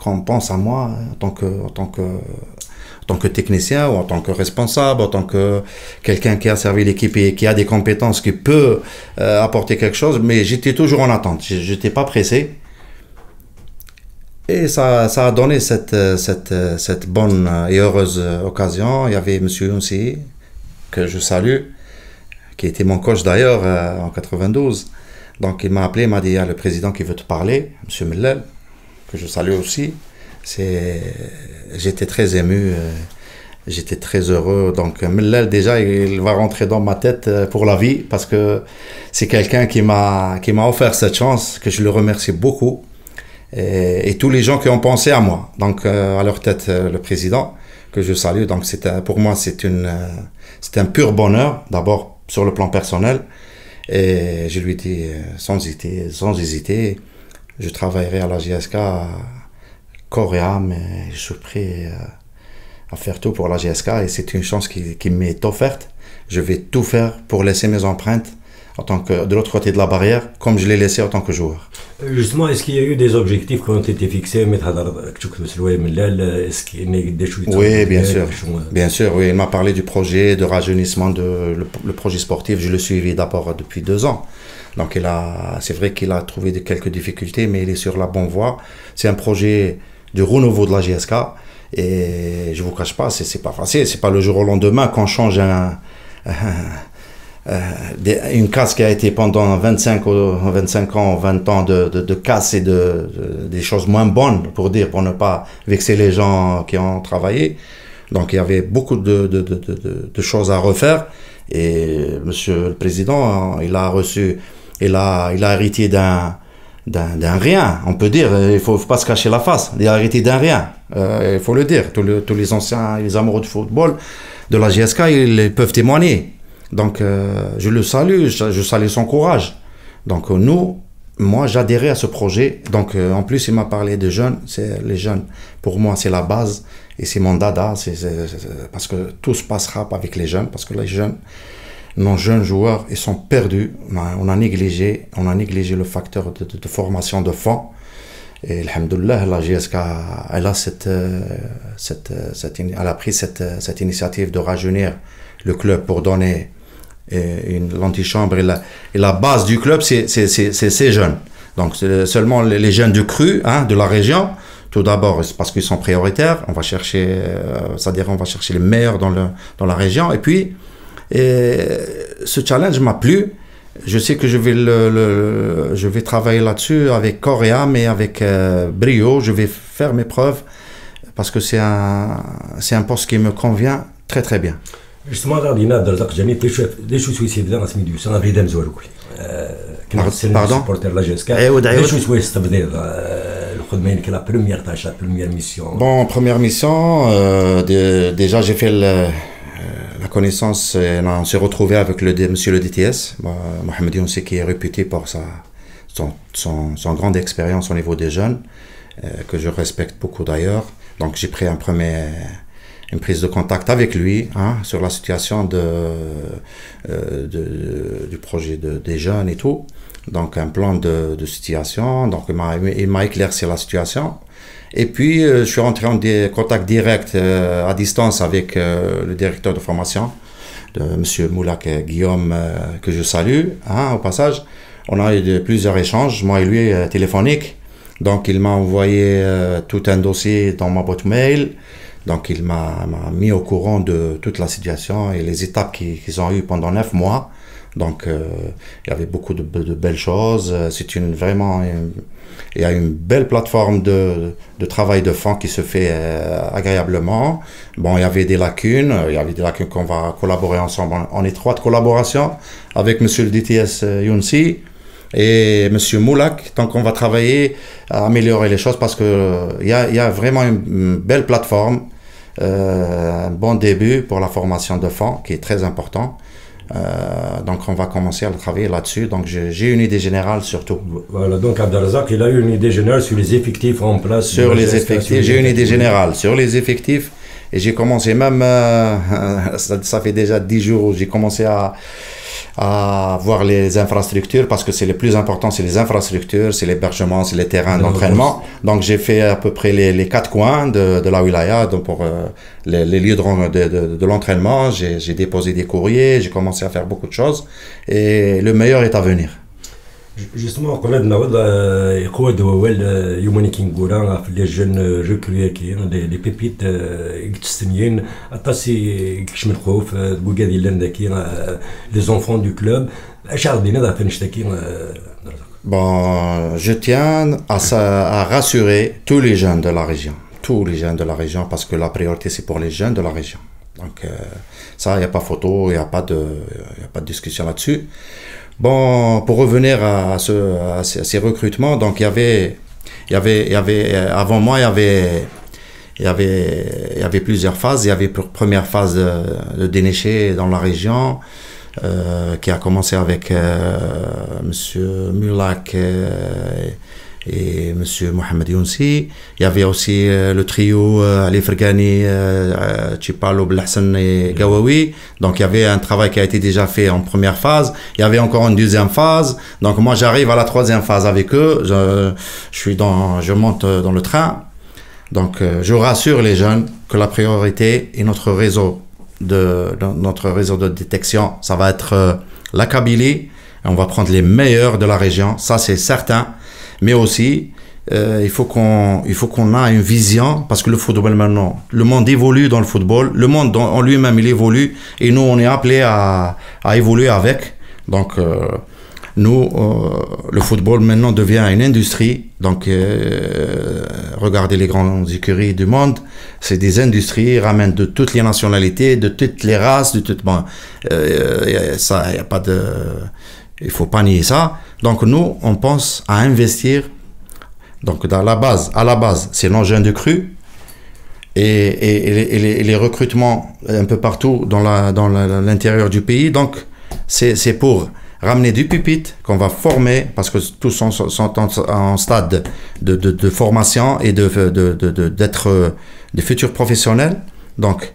qu'on pense à moi en tant que technicien ou en tant que responsable, en tant que quelqu'un qui a servi l'équipe et qui a des compétences, qui peut apporter quelque chose, mais j'étais toujours en attente, j'étais pas pressé. Et ça a donné cette bonne et heureuse occasion. Il y avait M. Younsi, que je salue, qui était mon coach d'ailleurs en 92. Donc il m'a appelé, il m'a dit, il y a le président qui veut te parler, M. Mellel, que je salue aussi. J'étais très ému, j'étais très heureux. Donc Mellel, déjà, il va rentrer dans ma tête pour la vie, parce que c'est quelqu'un qui m'a offert cette chance, que je le remercie beaucoup. Et tous les gens qui ont pensé à moi. Donc à leur tête, le président, que je salue. Donc pour moi, c'est un pur bonheur, d'abord sur le plan personnel. Et je lui dis, sans hésiter, je travaillerai à la GSK corps et âme, et je suis prêt à faire tout pour la GSK, et c'est une chance qui m'est offerte. Je vais tout faire pour laisser mes empreintes en tant que de l'autre côté de la barrière, comme je l'ai laissé en tant que joueur. Justement, est-ce qu'il y a eu des objectifs qui ont été fixés? Oui, bien sûr. Bien sûr, oui. Il m'a parlé du projet de rajeunissement, le projet sportif. Je le suivis d'abord depuis 2 ans. Donc, c'est vrai qu'il a trouvé quelques difficultés, mais il est sur la bonne voie. C'est un projet de renouveau de la JSK. Et je vous cache pas, c'est pas facile. C'est pas le jour au lendemain qu'on change une casse qui a été pendant 25 ans, 20 ans de casse et des choses moins bonnes, pour ne pas vexer les gens qui ont travaillé. Donc il y avait beaucoup de choses à refaire. Et Monsieur le Président, il a hérité d'un rien, on peut dire. Il faut pas se cacher la face. Il a hérité d'un rien, il faut le dire. Tous les anciens, les amoureux du football, de la JSK, ils peuvent témoigner. Donc, je le salue, je salue son courage. Donc, moi, j'adhérais à ce projet. Donc, en plus, il m'a parlé de jeunes. Les jeunes, pour moi, c'est la base. Et c'est mon dada. Parce que tout se passera avec les jeunes. Parce que les jeunes, nos jeunes joueurs, ils sont perdus. On a négligé le facteur de formation de fond. Et alhamdoulilah, la JSK, elle a pris cette initiative de rajeunir le club pour donner l'antichambre et la base du club, c'est ces jeunes. Donc c'est seulement les jeunes du cru, de la région. Tout d'abord, c'est parce qu'ils sont prioritaires. On va chercher, c'est-à-dire on va chercher les meilleurs dans la région. Et puis, ce challenge m'a plu. Je sais que je vais travailler là-dessus avec corps et âme et avec brio. Je vais faire mes preuves parce que c'est un poste qui me convient très très bien. Justement, غادي نهضر داك جميع ليش سويسيد لا سميتو سان غيدا مزوالوكلي كنا سبورتر لا جيسكا ليش سويس تبديل الخدمه كي لا بروميير تاش لا بروميير ميسيون. Bon, première mission, déjà j'ai fait la connaissance, on s'est retrouvé avec monsieur le DTS, Mohamed Younsi, qui est réputé pour son grande expérience au niveau des jeunes, que je respecte beaucoup d'ailleurs. Donc j'ai pris une prise de contact avec lui sur la situation du projet des jeunes et tout. Donc un plan de situation. Donc il m'a éclairci la situation. Et puis je suis rentré en contact direct à distance avec le directeur de formation, de Monsieur Moulak Guillaume, que je salue au passage. On a eu plusieurs échanges, moi et lui, téléphoniques. Donc il m'a envoyé tout un dossier dans ma boîte mail. Donc il m'a mis au courant de toute la situation et les étapes qu'ils ont eues pendant 9 mois. Donc il y avait beaucoup de belles choses. C'est il y a une belle plateforme de travail de fond qui se fait agréablement. Bon, il y avait des lacunes qu'on va collaborer ensemble en étroite collaboration avec Monsieur le DTS Younsi et Monsieur Moulak. Donc on va travailler à améliorer les choses parce que il y a vraiment une belle plateforme, un bon début pour la formation de fond qui est très important. Donc on va commencer à travailler là-dessus. Donc j'ai une idée générale surtout. Voilà, donc Abdelrazak, il a eu une idée générale sur les effectifs en place. Sur les effectifs, j'ai une idée générale sur les effectifs. Et j'ai commencé même, ça fait déjà 10 jours où j'ai commencé à voir les infrastructures, parce que c'est le plus important, c'est les infrastructures, c'est l'hébergement, c'est les terrains d'entraînement. Donc j'ai fait à peu près les 4 coins de la wilaya, donc pour les lieux de l'entraînement. J'ai déposé des courriers, j'ai commencé à faire beaucoup de choses et le meilleur est à venir. Justement, قلنا نعود يقود دوال يوماني كينغورا في لي جون ريكروي كاين لي بيبيت اكستنيين اطاسي كش من خوف بوكا ديال كاين لي زونفون دو كلوب اش غادي نضع فنشتكي. Bon, je tiens à rassurer tous les jeunes de la région, parce que la priorité c'est pour les jeunes de la région. Donc ça, il n'y a pas photo, il n'y a pas de discussion là-dessus. Bon, pour revenir à ces recrutements, donc il y avait avant moi il y avait plusieurs phases. Il y avait première phase de dénicher dans la région, qui a commencé avec Monsieur Mulak et Monsieur Mohamed Younsi. Il y avait aussi le trio Ali Fergani, Chipalo, Belhassan et Gawawi. Donc il y avait un travail qui a été déjà fait en première phase. Il y avait encore une deuxième phase. Donc moi j'arrive à la troisième phase avec eux. Je monte dans le train. Donc je rassure les jeunes que la priorité est notre réseau de détection. Ça va être la Kabylie. On va prendre les meilleurs de la région, ça c'est certain. Mais aussi, il faut qu'on ait une vision, parce que le football maintenant, le monde évolue dans le football, le monde en lui-même il évolue, et nous on est appelés à évoluer avec. Donc le football maintenant devient une industrie. Donc regardez les grandes écuries du monde, c'est des industries, ils ramènent de toutes les nationalités, de toutes les races, ça, y a pas de... Il faut pas nier ça. Donc nous, on pense à investir. Donc à la base, c'est l'engin de crue et les recrutements un peu partout dans l'intérieur du pays. Donc c'est pour ramener du pupite qu'on va former, parce que tous sont en stade de formation et d'être des futurs professionnels. Donc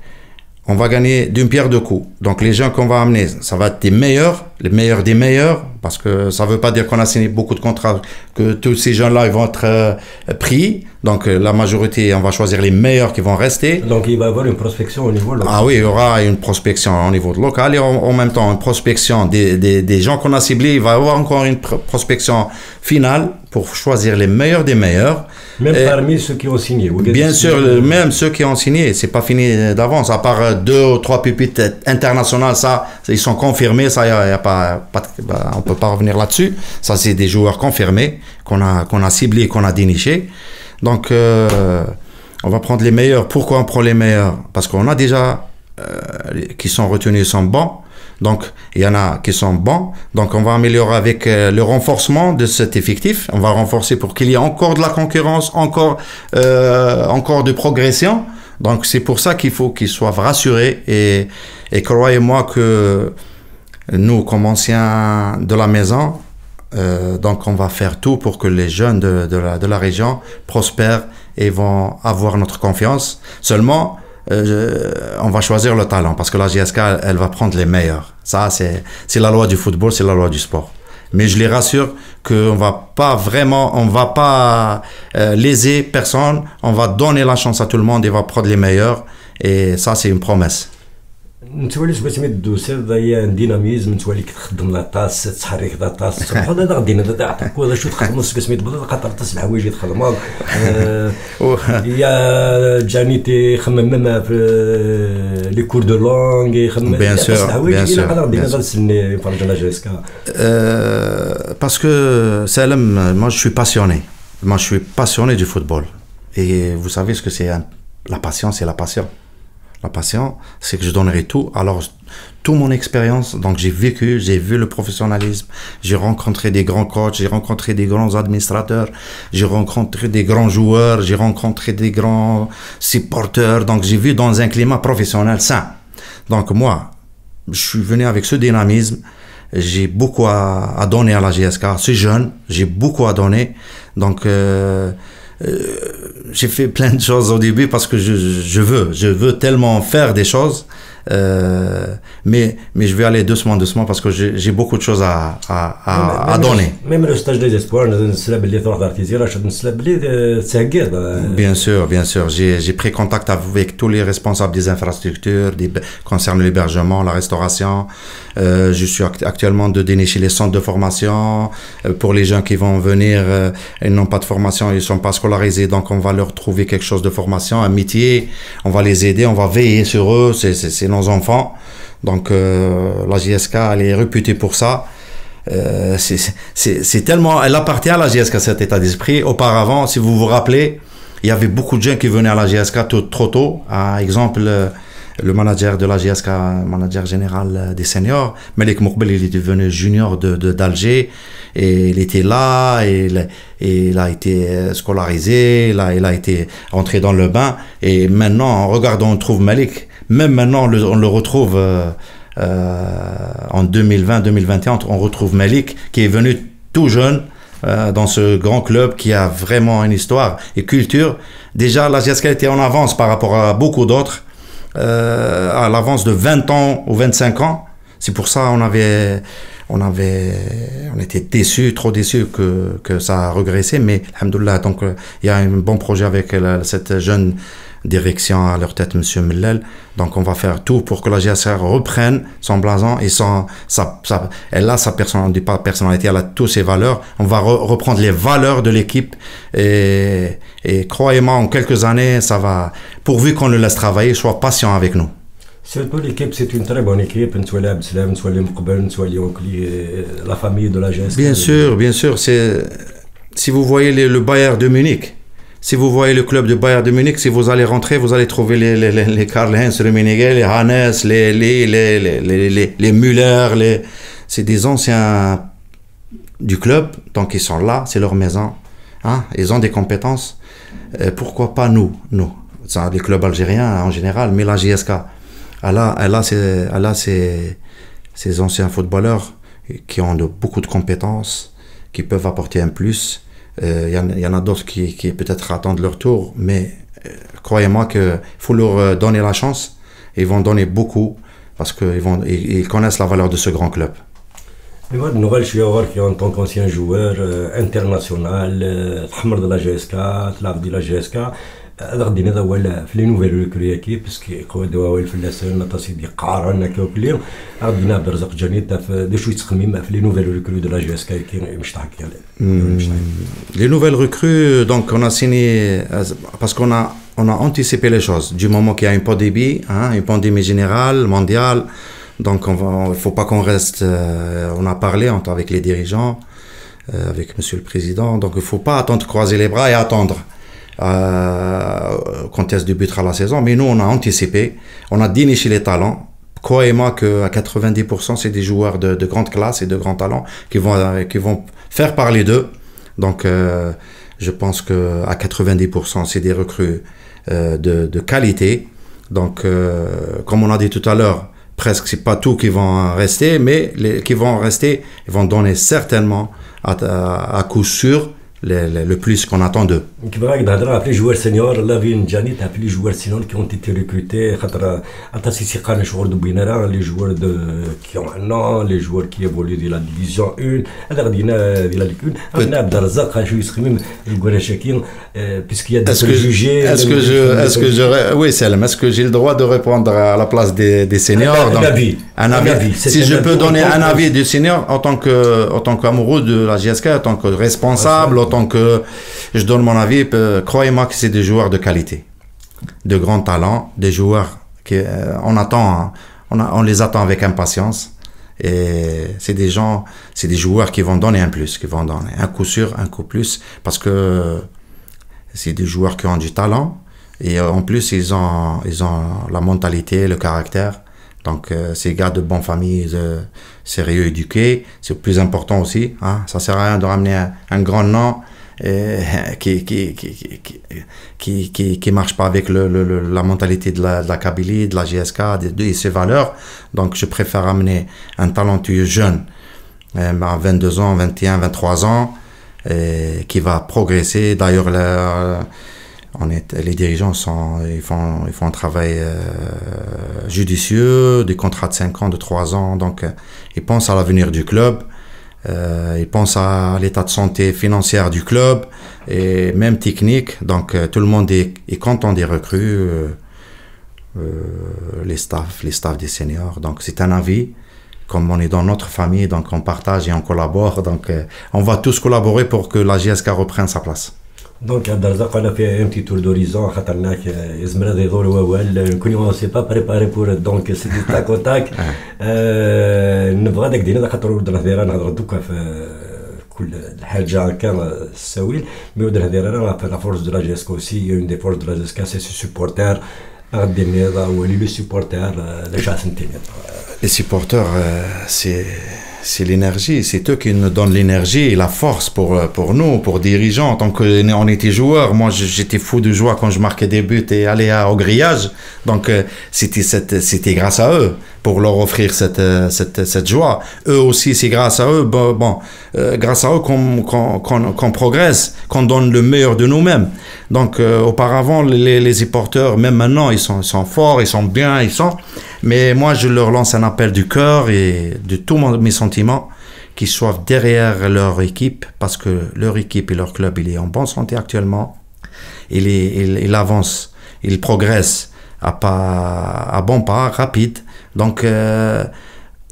on va gagner d'une pierre deux coups. Donc les gens qu'on va amener, ça va être les meilleurs des meilleurs, parce que ça ne veut pas dire qu'on a signé beaucoup de contrats, que tous ces gens-là ils vont être pris. Donc la majorité, on va choisir les meilleurs qui vont rester. Donc il va y avoir une prospection au niveau local. Ah oui, il y aura une prospection au niveau local et en même temps une prospection des gens qu'on a ciblés. Il va y avoir encore une prospection finale pour choisir les meilleurs des meilleurs. Même parmi ceux qui ont signé. Bien sûr, même ceux qui ont signé, c'est pas fini d'avance. À part 2 ou 3 pupitres internationaux, ça, ils sont confirmés. Ça, y a pas, on peut pas revenir là-dessus. Ça, c'est des joueurs confirmés qu'on a ciblés, qu'on a dénichés. Donc, on va prendre les meilleurs. Pourquoi on prend les meilleurs? Parce qu'on a déjà qui sont retenus sont bons. Donc, il y en a qui sont bons. Donc, on va améliorer avec le renforcement de cet effectif. On va renforcer pour qu'il y ait encore de la concurrence, encore de progression. Donc, c'est pour ça qu'il faut qu'ils soient rassurés. Et croyez-moi que nous, comme anciens de la maison, donc on va faire tout pour que les jeunes de la région prospèrent et vont avoir notre confiance. Seulement, on va choisir le talent, parce que la JSK, elle va prendre les meilleurs. Ça, c'est la loi du football, c'est la loi du sport. Mais je les rassure qu'on va pas léser personne. On va donner la chance à tout le monde et on va prendre les meilleurs. Et ça, c'est une promesse. نتولي سميت الدوسير هي ديناميزم نتولي كتخدم لاطاس تحرك لاطاس هذا غادي نعطيك ولا شو تخدم سميت بدل قطر تصبح حوايج تخدم يا جانيتي خمم مما في لي كور دو لونغ يخمم بيان سور بيان سور غادي نسني فرج لا جيسكا parce que Salem, moi je suis passionné du football, et vous savez ce que c'est la passion, c'est la passion. La passion, c'est que je donnerai tout. Alors, toute mon expérience, donc j'ai vu le professionnalisme, j'ai rencontré des grands coachs, j'ai rencontré des grands administrateurs, j'ai rencontré des grands joueurs, j'ai rencontré des grands supporters. Donc, j'ai vu dans un climat professionnel sain. Donc, moi, je suis venu avec ce dynamisme. J'ai beaucoup à donner à la JSK. C'est jeune, j'ai beaucoup à donner. Donc, j'ai fait plein de choses au début parce que je veux tellement faire des choses, mais je vais aller doucement parce que j'ai beaucoup de choses à donner. Même le stage des espoirs, bien sûr, j'ai pris contact avec tous les responsables des infrastructures concernant l'hébergement, la restauration. Je suis actuellement de dénicher les centres de formation pour les gens qui vont venir. Ils n'ont pas de formation, ils sont pas scolarisés, donc on va leur trouver quelque chose de formation, un métier. On va les aider, on va veiller sur eux. C'est nos enfants. Donc la JSK, elle est réputée pour ça. C'est tellement, elle appartient à la JSK, cet état d'esprit. Auparavant, si vous vous rappelez, il y avait beaucoup de gens qui venaient à la JSK trop tôt. Par exemple, le manager de la JSK, manager général des seniors, Malik Moukbel, il était venu junior d'Alger, et il était là, et il a été scolarisé, il a été entré dans le bain, et maintenant, en regardant, on trouve Malik. Même maintenant, on le retrouve en 2020-2021, on retrouve Malik qui est venu tout jeune dans ce grand club qui a vraiment une histoire et culture. Déjà, la GSK était en avance par rapport à beaucoup d'autres, à l'avance de 20 ans ou 25 ans. C'est pour ça on était déçus, trop déçus que ça a régressé, mais alhamdoulilah, donc il y a un bon projet avec cette jeune direction à leur tête, Monsieur Mellel. Donc on va faire tout pour que la GSK reprenne son blason et elle a sa personnalité, elle a toutes ses valeurs. On va reprendre les valeurs de l'équipe et croyez-moi, en quelques années, ça va, pourvu qu'on le laisse travailler, soit patient avec nous. Surtout l'équipe, c'est une très bonne équipe. Soit les Abdeslam, soit les Mqbel, soit les Onkli, la famille de la GSK. Bien sûr. Si vous voyez le Bayern de Munich, si vous voyez le club de Bayern de Munich, si vous allez rentrer, vous allez trouver les Karl-Heinz Rummenigge, les Hannes, les Müller, c'est des anciens du club, donc ils sont là, c'est leur maison, hein, ils ont des compétences. Pourquoi pas nous, ça, les clubs algériens en général, mais la GSK, elle a ces anciens footballeurs qui ont beaucoup de compétences, qui peuvent apporter un plus. Il y en a d'autres qui peut-être attendent leur tour, mais croyez-moi qu'il faut leur donner la chance. Ils vont donner beaucoup parce qu'ils connaissent la valeur de ce grand club. Mais moi, de nouvelles, je suis en tant qu'ancien joueur international, de la GSK, de la GSK. غادي نضوي في لي نوفيل ريكري كي باسكو يقوا دواوي في اللسان تصيدي قارن كوكلير غادي نبدا رزق جانيت دي شويه تخميم في لي نوفيل ريكري دو لا جي اس كي مش تحكي les nouvelles recrues, donc on a signé parce qu'on a anticipé les choses du moment qu'il y a une pandémie, une pandémie générale mondiale, donc il faut pas qu'on reste, on a parlé avec les dirigeants, avec Monsieur le Président, donc il faut pas attendre, croiser les bras et attendre quand est-ce débutera la saison, mais nous on a anticipé, on a déniché les talents. Croyez-moi qu'à 90% c'est des joueurs de grande classe et de grand talent qui vont faire parler d'eux. Donc je pense qu'à 90% c'est des recrues de qualité. Donc comme on a dit tout à l'heure, presque c'est pas tout qui vont rester, mais les qui vont rester, ils vont donner certainement à coup sûr le plus qu'on attend d'eux. Les joueurs seniors, les joueurs seniors qui ont été recrutés, les joueurs qui ont un an, les joueurs qui évoluent de la division 1, puisqu'il y a des préjugés. Est-ce que j'ai le droit de répondre à la place des seniors? Un avis. Si je peux donner un avis du senior en tant qu'amoureux de la GSK, en tant que responsable, en tant que je donne mon avis, croyez-moi que c'est des joueurs de qualité, de grands talents, des joueurs on les attend avec impatience, et c'est des joueurs qui vont donner un plus, qui vont donner un coup sûr, un coup plus, parce que c'est des joueurs qui ont du talent et en plus ils ont la mentalité, le caractère. Donc, ces gars de bonne famille, sérieux, éduqués, c'est le plus important aussi. Ça sert à rien de ramener un grand nom qui marche pas avec la mentalité de la Kabylie, de la GSK, et ses valeurs. Donc, je préfère ramener un talentueux jeune, à 22 ans, 21, 23 ans, qui va progresser. D'ailleurs, les dirigeants ils font un travail judicieux, des contrats de 5 ans, de 3 ans, donc ils pensent à l'avenir du club, ils pensent à l'état de santé financière du club et même technique, donc tout le monde est content des recrues, les staffs des seniors, donc c'est un avis. Comme on est dans notre famille, donc on partage et on collabore, donc on va tous collaborer pour que la GSK reprenne sa place. Donc, on a fait un petit tour d'horizon. On ne s'est pas préparé pour donc c'est du tac au tac. نبغى داك دينا خاطر ودنا هذه نهضروا دوكا في كل حاجه كان السويل مي ودنا هذه راه لا فورس دو لا جيسكو اوسي اون دي فورس دو لا جيسكا سي سوبورتر غادي نهضر ولي لو سوبورتر لاش سنتين. Les supporters, c'est l'énergie, c'est eux qui nous donnent l'énergie et la force pour nous, pour dirigeants. En tant qu'on était joueurs, moi j'étais fou de joie quand je marquais des buts et allais au grillage. Donc c'était grâce à eux. pour leur offrir cette joie. Eux aussi, c'est grâce à eux, grâce à eux qu'on progresse, qu'on donne le meilleur de nous-mêmes. Donc, auparavant, les e-porteurs, même maintenant, ils sont forts, ils sont bien, mais moi, je leur lance un appel du cœur et de tous mes sentiments, qu'ils soient derrière leur équipe, parce que leur équipe et leur club, il est en bonne santé actuellement. Il avance, il progresse à bons pas, rapide. Donc,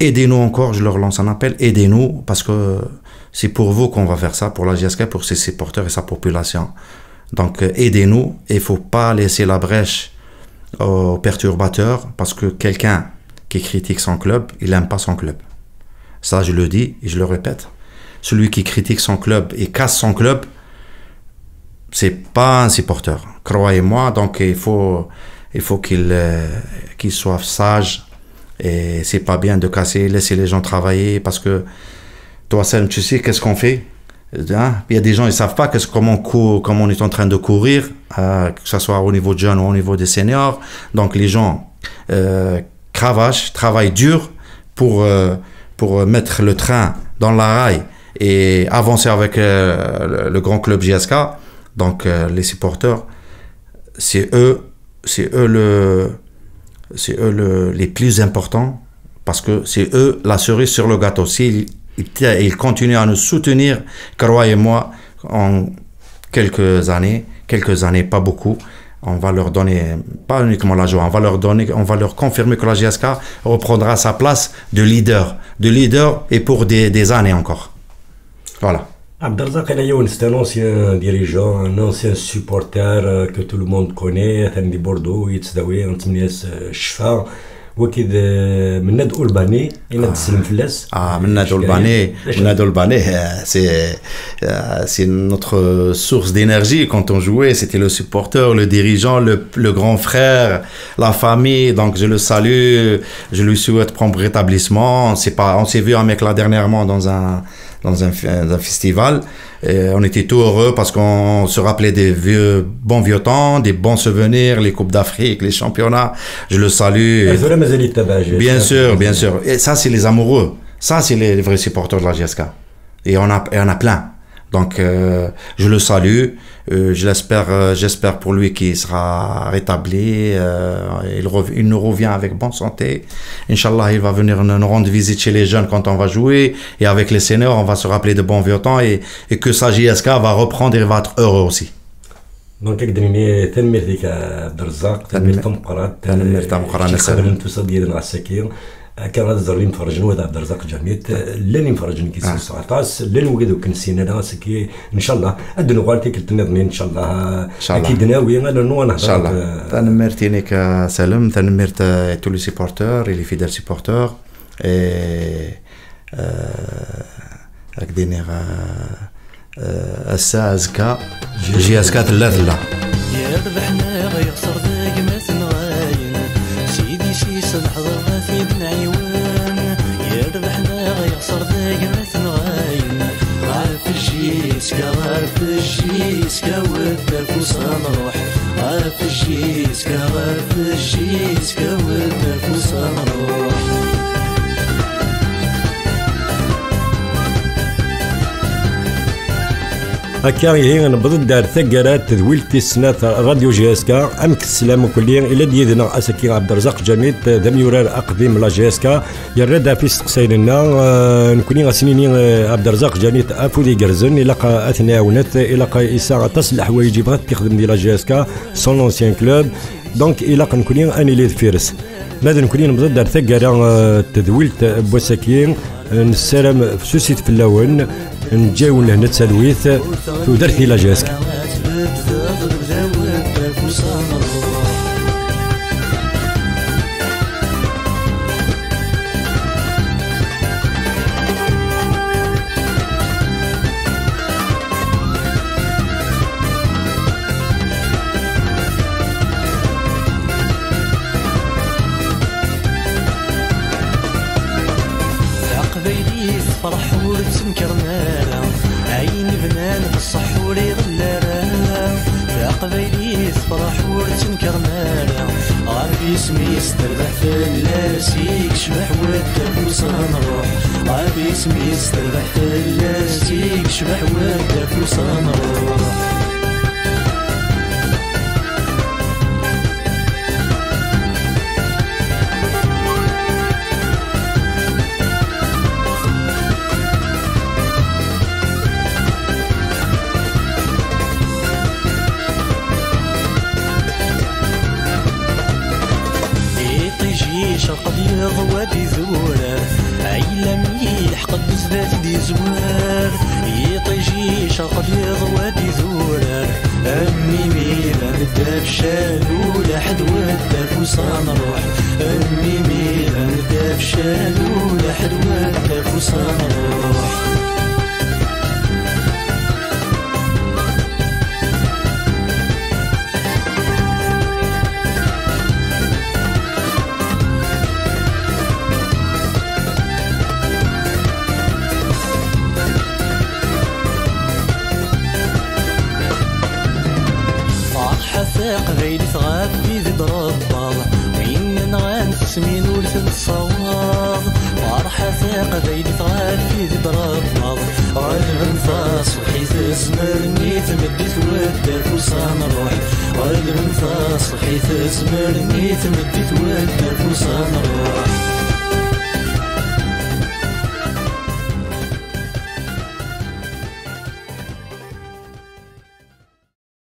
aidez-nous encore, je leur lance un appel, aidez-nous, parce que c'est pour vous qu'on va faire ça, pour la JSK, pour ses supporters et sa population. Donc, aidez-nous, et il ne faut pas laisser la brèche aux perturbateurs, parce que quelqu'un qui critique son club, il n'aime pas son club. Ça, je le dis et je le répète. Celui qui critique son club et casse son club, c'est pas un supporter. Croyez-moi, donc il faut qu'il soit sage. Et c'est pas bien de casser, laisser les gens travailler, parce que toi, Sam, tu sais qu'est-ce qu'on fait, hein? Il y a des gens, ils savent pas comment on est en train de courir, que ce soit au niveau de jeunes ou au niveau des seniors. Donc les gens cravachent, travaillent dur pour mettre le train dans la rail et avancer avec le grand club JSK. Donc les supporters, c'est eux les plus importants, parce que c'est eux la cerise sur le gâteau. S'ils continuent à nous soutenir, croyez-moi, en quelques années, pas beaucoup, on va leur donner, pas uniquement la joie, on va leur confirmer que la JSK reprendra sa place de leader et pour des années encore. Voilà. Abdelrazak Youn, c'est un ancien dirigeant, un ancien supporter que tout le monde connaît, de Bordeaux, يتسداوي نتمنياس الشفاء. وكيد من نادو الباني يناد السلم فلاس. من نادو الباني c'est notre source d'énergie quand on jouait. C'était le supporter, le dirigeant, le grand frère, la famille. Donc je le salue, je lui souhaite prompt rétablissement. On s'est vu avec là dernièrement dans un festival. Et on était tout heureux parce qu'on se rappelait des bons vieux temps, des bons souvenirs, les Coupes d'Afrique, les championnats. Je le salue. Bien sûr. Et ça, c'est les amoureux. Ça, c'est les vrais supporters de la JSK. Et on a plein. Donc, je le salue. J'espère pour lui qu'il sera rétabli. Il nous revient avec bonne santé. Inch'Allah, il va venir nous rendre visite chez les jeunes quand on va jouer. Et avec les seniors, on va se rappeler de bons vieux temps. Et que sa JSK va reprendre et va être heureux aussi. Donc, تنميتك عبد الرزاق تنميت مقرات كان هذا الزرين مفرجن وهذا عبد الرزاق جميت لاني مفرجن كي سن 19 لين وقدو كنسينا ناسكي ان شاء الله ادنو قالتي كنت نظني ان شاء الله اكيد ناوي انا نو ان شاء الله تنمرتيني كسلم تنمرت tous les supporters et les fidèles supporters et اكدينير السازكا جياسكا ثلاثه يا ربحنا غيخسر ذاك ما تنغاين سيدي شي سنحضر غاثيدنا عيوان يا ربحنا غيخسر ذاك ما تنغاين عارف الجيسكا والتفوس نروح عارف الجيسكا والتفوس نروح هكا هي نبض دار ثقرات تذويل تسنات راديو جيسكا امك السلام كليا الى ديدنا اسكي عبد الرزاق جميت دم يورار اقدم لا جيسكا يرد في استقصينا نكوني غسنيني عبد الرزاق جميت افودي قرزن الى اثناونات الى اسا تصلح حوايج بغات تخدم ديال لا جيسكا سون لونسيان كلوب دونك الى نكوني اني لي فيرس ماذا نكوني نبض دار ثقرا تذويل بوسكين نسلام في سوسيت في اللون نجاو لهنا تسالويث ودرتي لا جاسك فرحور تسنكرنا عين بنان بالصحور يغلانا يا قبيلي فرحور تسنكرنا غاربي اسمي استربح فلاسي كشبح ودك وصان روح عابي اسمي استربح فلاسي كشبح ودك وصان روح شرق بيض وادي ذورة عيلة مليح قد زدات دي زوار يطيجي شرق بيض وادي ذورة أمي ميلا نداف شالو لحد وداف وصان روح أمي ميلا نداف شالو لحد وداف وصان روح حثاق غيلي ثغاب بيذ ضرباض وين نغان تسمين ولث الصواب فرحة ثاق غيلي ثغاب بيذ ضرباض والمنفاس وحيث اسمرني تمديت ودك وصان روح والمنفاس وحيث اسمرني تمديت ودك وصان روح